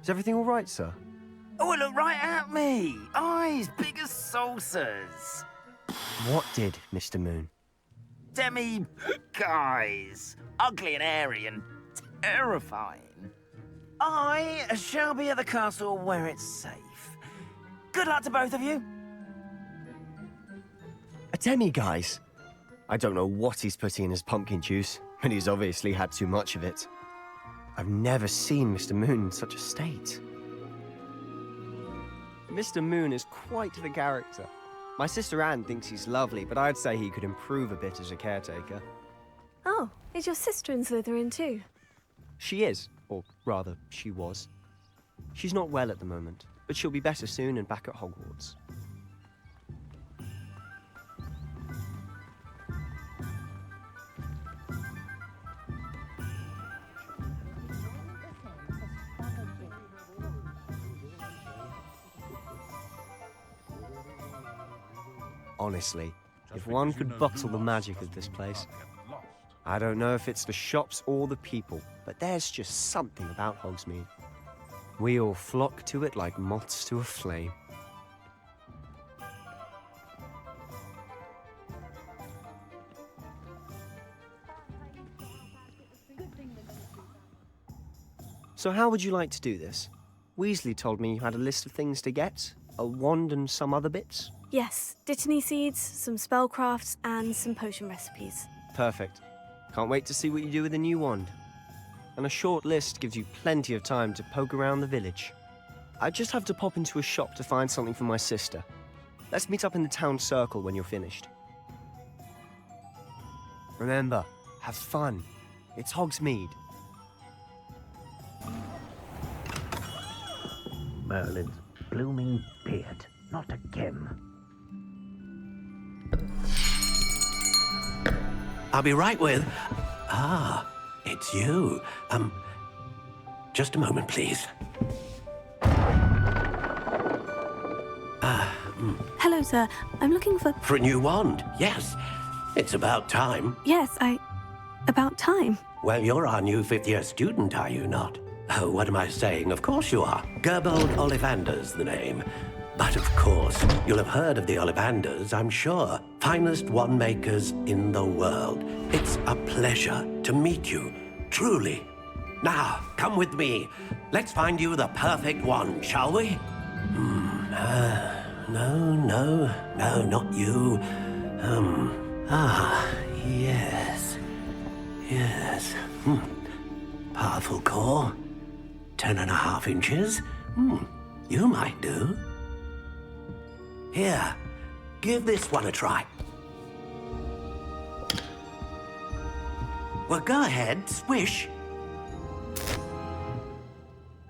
Speaker 3: Is everything all right, sir?
Speaker 2: Oh, look right at me. Eyes big as saucers.
Speaker 3: What did, Mr. Moon?
Speaker 2: Guys. Ugly and airy and terrifying. I shall be at the castle where it's safe. Good luck to both of you.
Speaker 3: A demi-guise? I don't know what he's putting in his pumpkin juice, but he's obviously had too much of it. I've never seen Mr. Moon in such a state. Mr. Moon is quite the character. My sister Anne thinks he's lovely, but I'd say he could improve a bit as a caretaker.
Speaker 1: Oh, is your sister in Slytherin too?
Speaker 3: She is, or rather, she was. She's not well at the moment, but she'll be better soon and back at Hogwarts. Honestly, if one could bottle the magic of this place. I don't know if it's the shops or the people, but there's just something about Hogsmeade. We all flock to it like moths to a flame. So how would you like to do this? Weasley told me you had a list of things to get, a wand and some other bits.
Speaker 1: Yes, Dittany seeds, some spellcrafts, and some potion recipes.
Speaker 3: Perfect. Can't wait to see what you do with the new wand. And a short list gives you plenty of time to poke around the village. I just have to pop into a shop to find something for my sister. Let's meet up in the town circle when you're finished. Remember, have fun. It's Hogsmeade.
Speaker 9: Merlin's blooming beard. Not again. I'll be right with... Ah, it's you. Just a moment, please.
Speaker 1: Hello, sir. I'm looking for...
Speaker 11: For a new wand, yes. It's about time.
Speaker 1: Yes, about time.
Speaker 11: Well, you're our new 5th-year student, are you not? Oh, what am I saying? Of course you are. Gerbold Ollivander's the name. But of course, you'll have heard of the Ollivanders, I'm sure. Finest wand makers in the world. It's a pleasure to meet you, truly. Now, come with me. Let's find you the perfect wand, shall we? No, not you. Yes. Powerful core. 10.5 inches. You might do. Here, give this one a try. Well, go ahead, swish.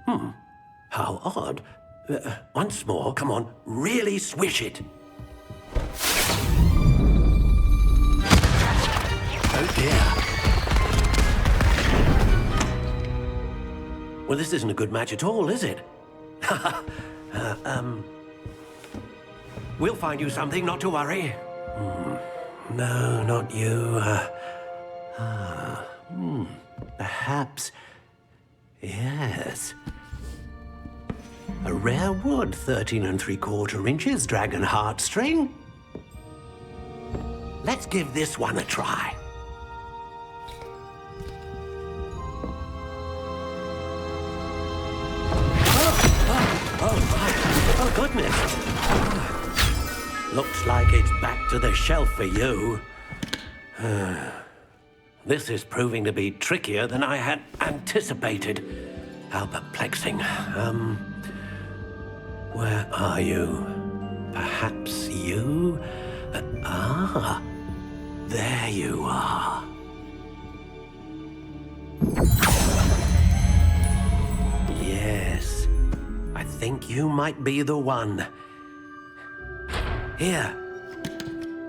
Speaker 11: How odd. Once more, come on, really swish it. Oh dear. Well, this isn't a good match at all, is it? We'll find you something, not to worry. No, not you. Perhaps. Yes. A rare wood, 13 3/4 inches, dragon heartstring. Let's give this one a try. Oh, goodness. Looks like it's back to the shelf for you. This is proving to be trickier than I had anticipated. How perplexing. Where are you? Perhaps you? There you are. Yes, I think you might be the one. Here,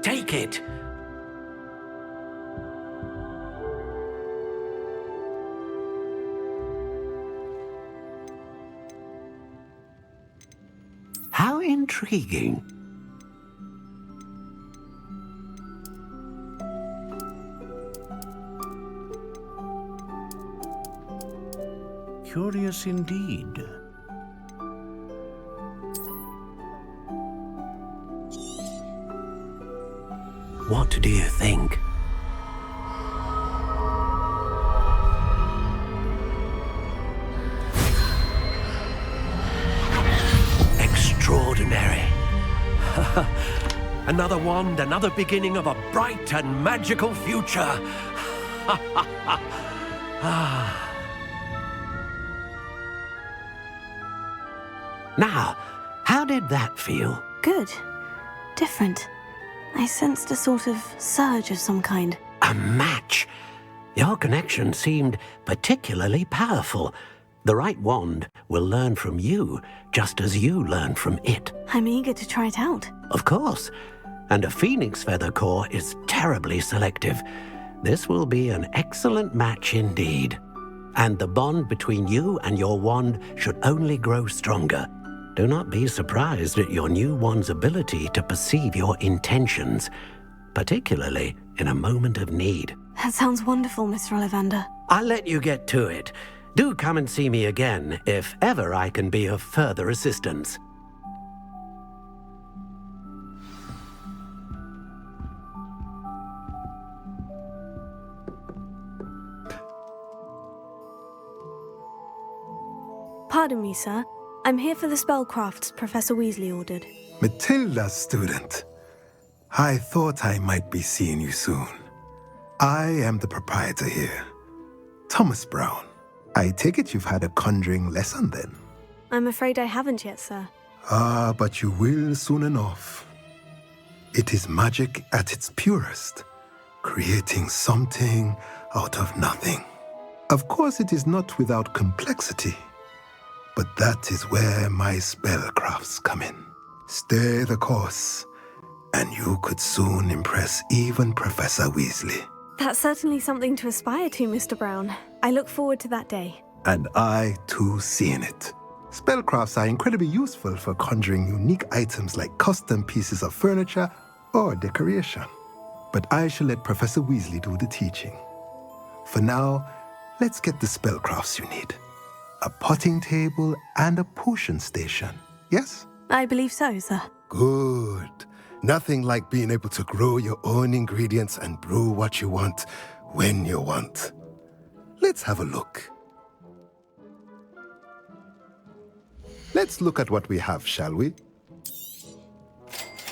Speaker 11: take it. How intriguing.
Speaker 16: Curious indeed.
Speaker 11: What do you think? Extraordinary. Another wand, another beginning of a bright and magical future. Now, how did that feel?
Speaker 1: Good. Different. I sensed a sort of surge of some kind.
Speaker 11: A match? Your connection seemed particularly powerful. The right wand will learn from you, just as you learn from it.
Speaker 1: I'm eager to try it out.
Speaker 11: Of course. And a phoenix feather core is terribly selective. This will be an excellent match indeed. And the bond between you and your wand should only grow stronger. Do not be surprised at your new wand's ability to perceive your intentions, particularly in a moment of need.
Speaker 1: That sounds wonderful, Mr. Ollivander.
Speaker 11: I'll let you get to it. Do come and see me again if ever I can be of further assistance.
Speaker 1: Pardon me, sir. I'm here for the spellcrafts Professor Weasley ordered.
Speaker 17: Matilda's student. I thought I might be seeing you soon. I am the proprietor here, Thomas Brown. I take it you've had a conjuring lesson then?
Speaker 1: I'm afraid I haven't yet, sir.
Speaker 17: Ah, but you will soon enough. It is magic at its purest, creating something out of nothing. Of course, it is not without complexity. But that is where my spellcrafts come in. Stay the course, and you could soon impress even Professor Weasley.
Speaker 1: That's certainly something to aspire to, Mr. Brown. I look forward to that day.
Speaker 17: And I, too, seeing it. Spellcrafts are incredibly useful for conjuring unique items like custom pieces of furniture or decoration. But I shall let Professor Weasley do the teaching. For now, let's get the spellcrafts you need. A potting table and a potion station, yes?
Speaker 1: I believe so, sir.
Speaker 17: Good. Nothing like being able to grow your own ingredients and brew what you want when you want. Let's have a look. Let's look at what we have, shall we?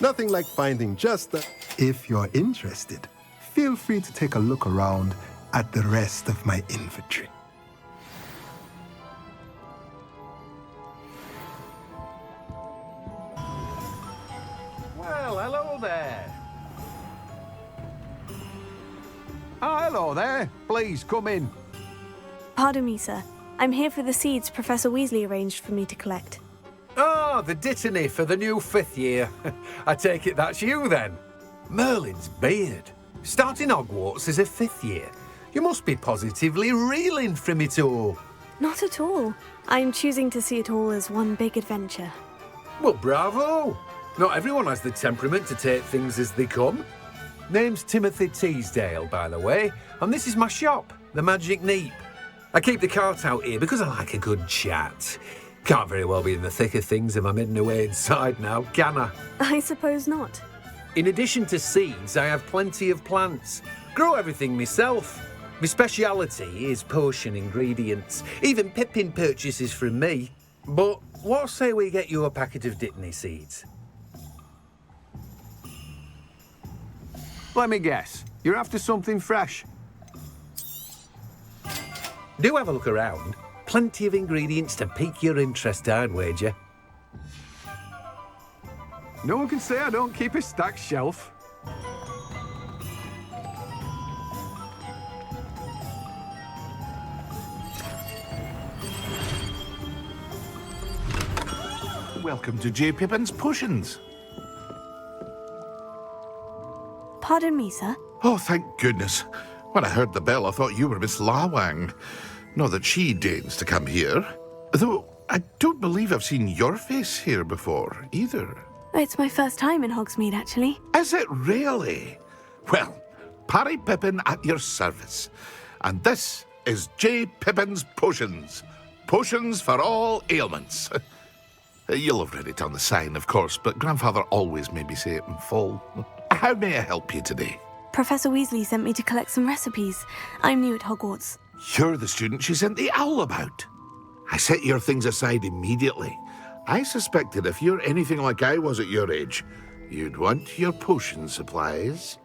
Speaker 17: Nothing like finding just a... If you're interested, feel free to take a look around at the rest of my inventory.
Speaker 18: Well, hello there. Oh, hello there. Please, come in.
Speaker 1: Pardon me, sir. I'm here for the seeds Professor Weasley arranged for me to collect.
Speaker 18: Oh, the dittany for the new 5th year. I take it that's you, then. Merlin's beard. Starting Hogwarts as a 5th year. You must be positively reeling from it all.
Speaker 1: Not at all. I'm choosing to see it all as one big adventure.
Speaker 18: Well, bravo. Not everyone has the temperament to take things as they come. Name's Timothy Teasdale, by the way, and this is my shop, the Magic Neep. I keep the cart out here because I like a good chat. Can't very well be in the thick of things if I'm hidden away inside now, can I?
Speaker 1: I suppose not.
Speaker 18: In addition to seeds, I have plenty of plants. Grow everything myself. My speciality is potion ingredients. Even Pippin purchases from me. But what say we get you a packet of Dittany seeds? Let me guess. You're after something fresh. Do have a look around. Plenty of ingredients to pique your interest, I'd wager. No one can say I don't keep a stacked shelf.
Speaker 16: Welcome to J. Pippin's Potions.
Speaker 1: Pardon me, sir.
Speaker 16: Oh, thank goodness. When I heard the bell, I thought you were Miss Lawang. Not that she deigns to come here. Though I don't believe I've seen your face here before, either.
Speaker 1: It's my first time in Hogsmeade, actually.
Speaker 16: Is it really? Well, Parry Pippin at your service. And this is J. Pippin's Potions. Potions for all ailments. You'll have read it on the sign, of course, but Grandfather always made me say it in full. How may I help you today?
Speaker 1: Professor Weasley sent me to collect some recipes. I'm new at Hogwarts.
Speaker 16: You're the student she sent the owl about. I set your things aside immediately. I suspected if you're anything like I was at your age, you'd want your potion supplies.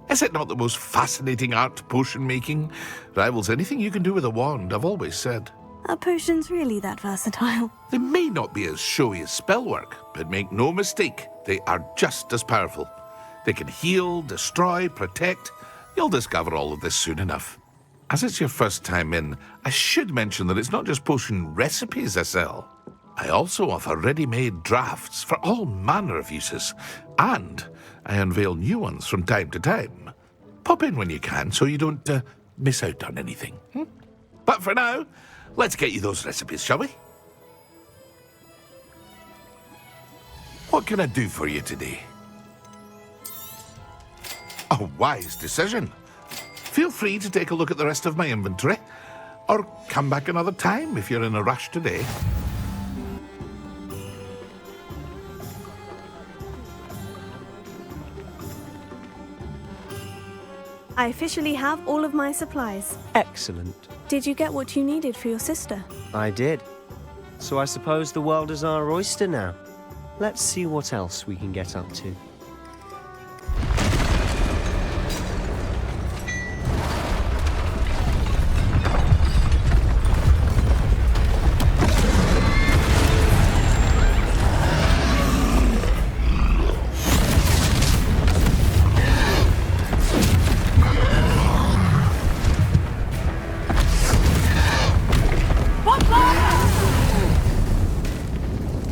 Speaker 16: Is it not the most fascinating art, potion making? Rivals anything you can do with a wand, I've always said.
Speaker 1: Are potions really that versatile?
Speaker 16: They may not be as showy as spellwork, but make no mistake, they are just as powerful. They can heal, destroy, protect. You'll discover all of this soon enough. As it's your first time in, I should mention that it's not just potion recipes I sell. I also offer ready-made drafts for all manner of uses, and I unveil new ones from time to time. Pop in when you can so you don't miss out on anything. But for now, let's get you those recipes, shall we? What can I do for you today? A wise decision. Feel free to take a look at the rest of my inventory, or come back another time if you're in a rush today.
Speaker 1: I officially have all of my supplies.
Speaker 3: Excellent.
Speaker 1: Did you get what you needed for your sister?
Speaker 3: I did. So I suppose the world is our oyster now. Let's see what else we can get up to.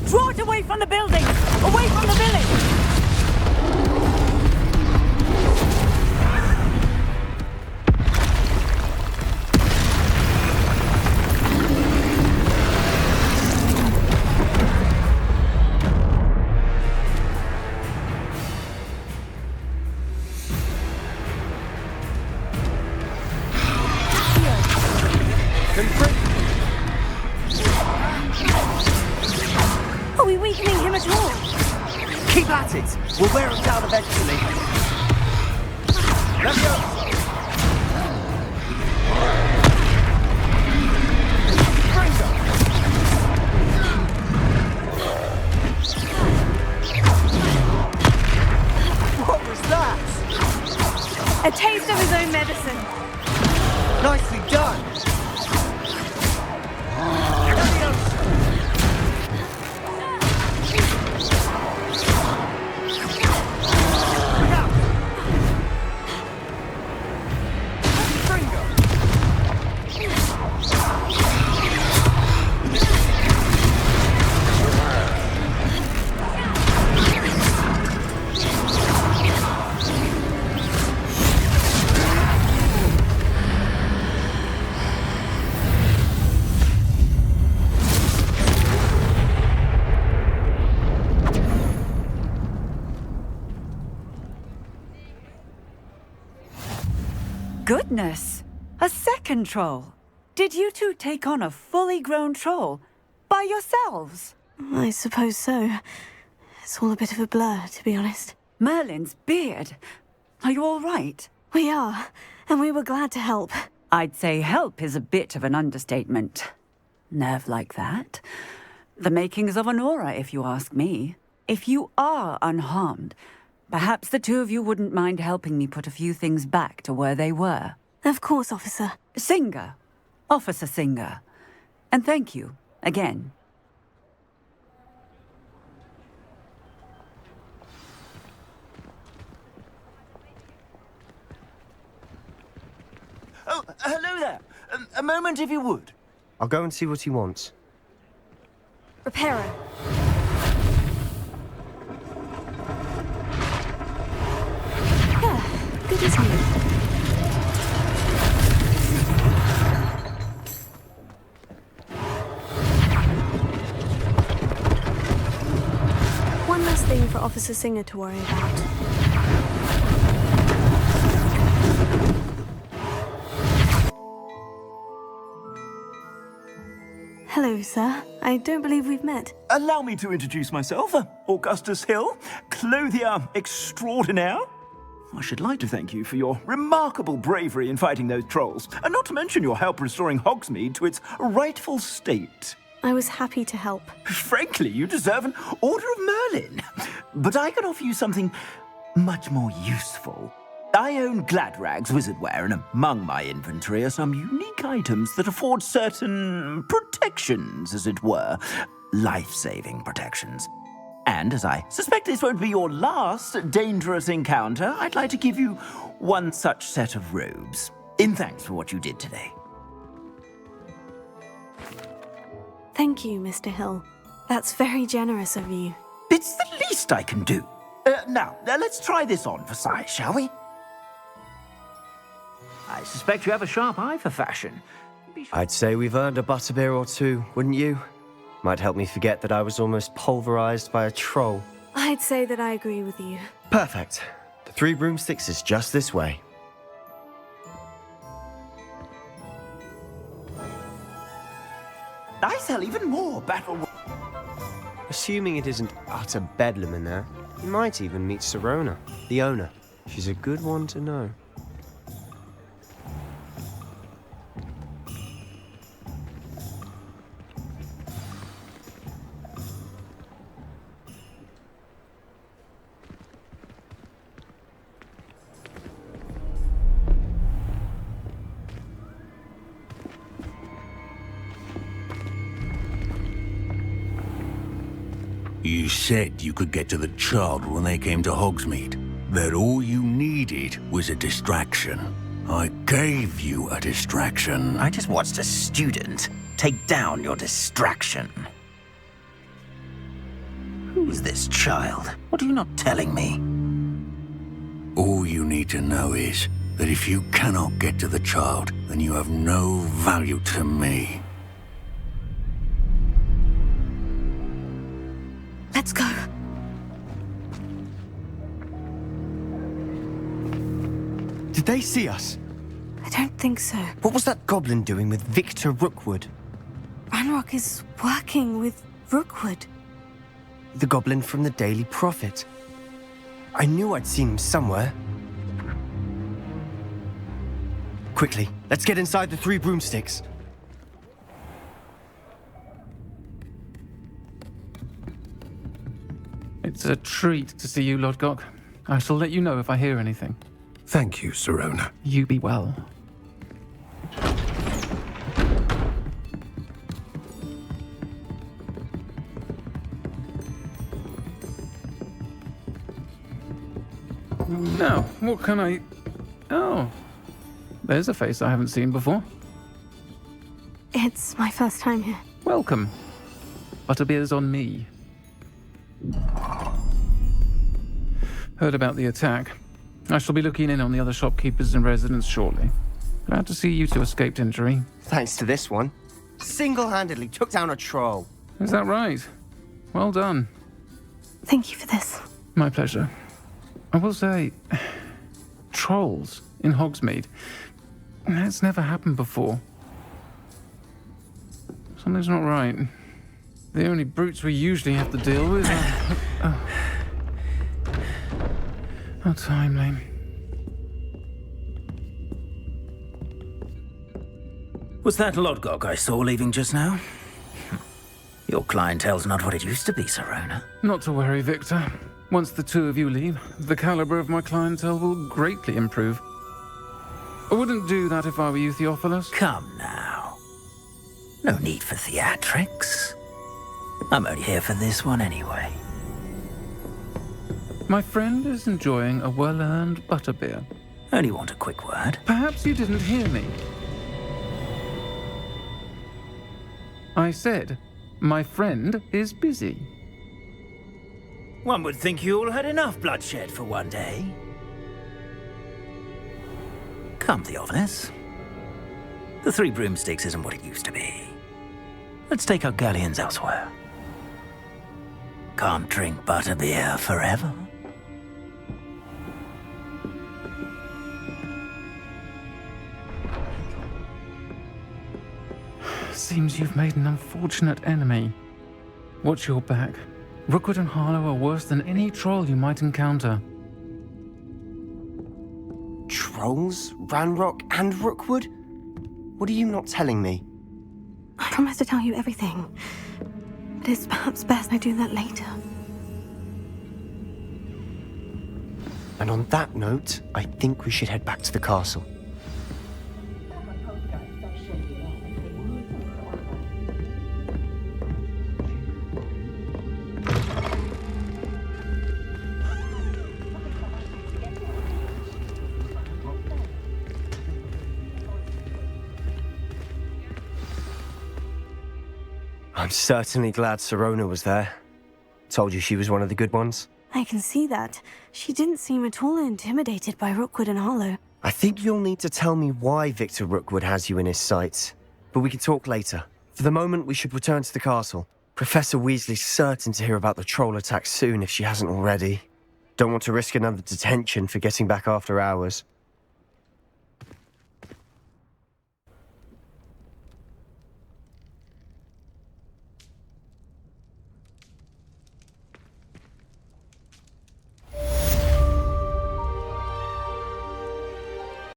Speaker 12: Draw it away from the building! Away from the village!
Speaker 1: Are we weakening him at all?
Speaker 2: Keep at it! We'll wear him down eventually. Let's go! What was that?
Speaker 1: A taste of his own medicine.
Speaker 2: Nicely done!
Speaker 12: Goodness! A second troll! Did you two take on a fully grown troll by yourselves?
Speaker 1: I suppose so. It's all a bit of a blur, to be honest.
Speaker 12: Merlin's beard. Are you all right?
Speaker 1: We are, and we were glad to help.
Speaker 12: I'd say help is a bit of an understatement. Nerve like that. The makings of an aura, if you ask me. If you are unharmed, perhaps the two of you wouldn't mind helping me put a few things back to where they were.
Speaker 1: Of course, officer.
Speaker 12: Singer. Officer Singer. And thank you, again.
Speaker 2: Oh, hello there. A moment, if you would.
Speaker 3: I'll go and see what he wants.
Speaker 1: Repairer. Yeah, good as new. One less thing for Officer Singer to worry about. Hello, sir. I don't believe we've met.
Speaker 19: Allow me to introduce myself. Augustus Hill, clothier extraordinaire. I should like to thank you for your remarkable bravery in fighting those trolls, and not to mention your help restoring Hogsmeade to its rightful state.
Speaker 1: I was happy to help.
Speaker 19: Frankly, you deserve an Order of Merlin. But I can offer you something much more useful. I own Gladrag's wizardware, and among my inventory are some unique items that afford certain protections, as it were. Life-saving protections. And as I suspect this won't be your last dangerous encounter, I'd like to give you one such set of robes, in thanks for what you did today.
Speaker 1: Thank you, Mr. Hill. That's very generous of you.
Speaker 19: It's the least I can do. Now, let's try this on for size, shall we? I suspect you have a sharp eye for fashion.
Speaker 3: I'd say we've earned a butterbeer or two, wouldn't you? Might help me forget that I was almost pulverized by a troll.
Speaker 1: I'd say that I agree with you.
Speaker 3: Perfect. The 3 broomsticks is just this way.
Speaker 19: I sell even more battle...
Speaker 3: Assuming it isn't utter bedlam in there, you might even meet Sirona, the owner. She's a good one to know.
Speaker 20: You said you could get to the child when they came to Hogsmeade. That all you needed was a distraction. I gave you a distraction.
Speaker 2: I just watched a student take down your distraction. Who's this child? What are you not telling me?
Speaker 20: All you need to know is that if you cannot get to the child, then you have no value to me.
Speaker 1: Let's go.
Speaker 3: Did they see us?
Speaker 1: I don't think so.
Speaker 3: What was that goblin doing with Victor Rookwood?
Speaker 1: Ranrock is working with Rookwood.
Speaker 3: The goblin from the Daily Prophet. I knew I'd seen him somewhere. Quickly, let's get inside the 3 broomsticks.
Speaker 21: It's a treat to see you, Lodgok. I shall let you know if I hear anything.
Speaker 17: Thank you, Sirona.
Speaker 21: You be well. Now, what can I... Oh, there's a face I haven't seen before.
Speaker 1: It's my first time here.
Speaker 21: Welcome. Butterbeer's on me. Heard about the attack. I shall be looking in on the other shopkeepers and residents shortly. Glad to see you two escaped injury.
Speaker 3: Thanks to this one. Single-handedly took down a troll.
Speaker 21: Is that right? Well done.
Speaker 1: Thank you for this.
Speaker 21: My pleasure. I will say, trolls in Hogsmeade. That's never happened before. Something's not right. The only brutes we usually have to deal with are... How timely.
Speaker 19: Was that Lodgok I saw leaving just now? Your clientele's not what it used to be, Sirona.
Speaker 21: Not to worry, Victor. Once the two of you leave, the caliber of my clientele will greatly improve. I wouldn't do that if I were you, Theophilus.
Speaker 19: Come now. No need for theatrics. I'm only here for this one anyway.
Speaker 21: My friend is enjoying a well-earned butterbeer.
Speaker 19: Only want a quick word.
Speaker 21: Perhaps you didn't hear me. I said, my friend is busy.
Speaker 19: One would think you all had enough bloodshed for one day. Come, Theophilus. The Three Broomsticks isn't what it used to be. Let's take our galleons elsewhere. Can't drink butterbeer forever.
Speaker 21: Seems you've made an unfortunate enemy. Watch your back. Rookwood and Harlow are worse than any troll you might encounter.
Speaker 3: Trolls? Ranrock and Rookwood? What are you not telling me?
Speaker 1: I promise to tell you everything. But it's perhaps best I do that later.
Speaker 3: And on that note, I think we should head back to the castle. I'm certainly glad Sirona was there. Told you she was one of the good ones.
Speaker 1: I can see that. She didn't seem at all intimidated by Rookwood and Harlow.
Speaker 3: I think you'll need to tell me why Victor Rookwood has you in his sights. But we can talk later. For the moment, we should return to the castle. Professor Weasley's certain to hear about the troll attack soon if she hasn't already. Don't want to risk another detention for getting back after hours.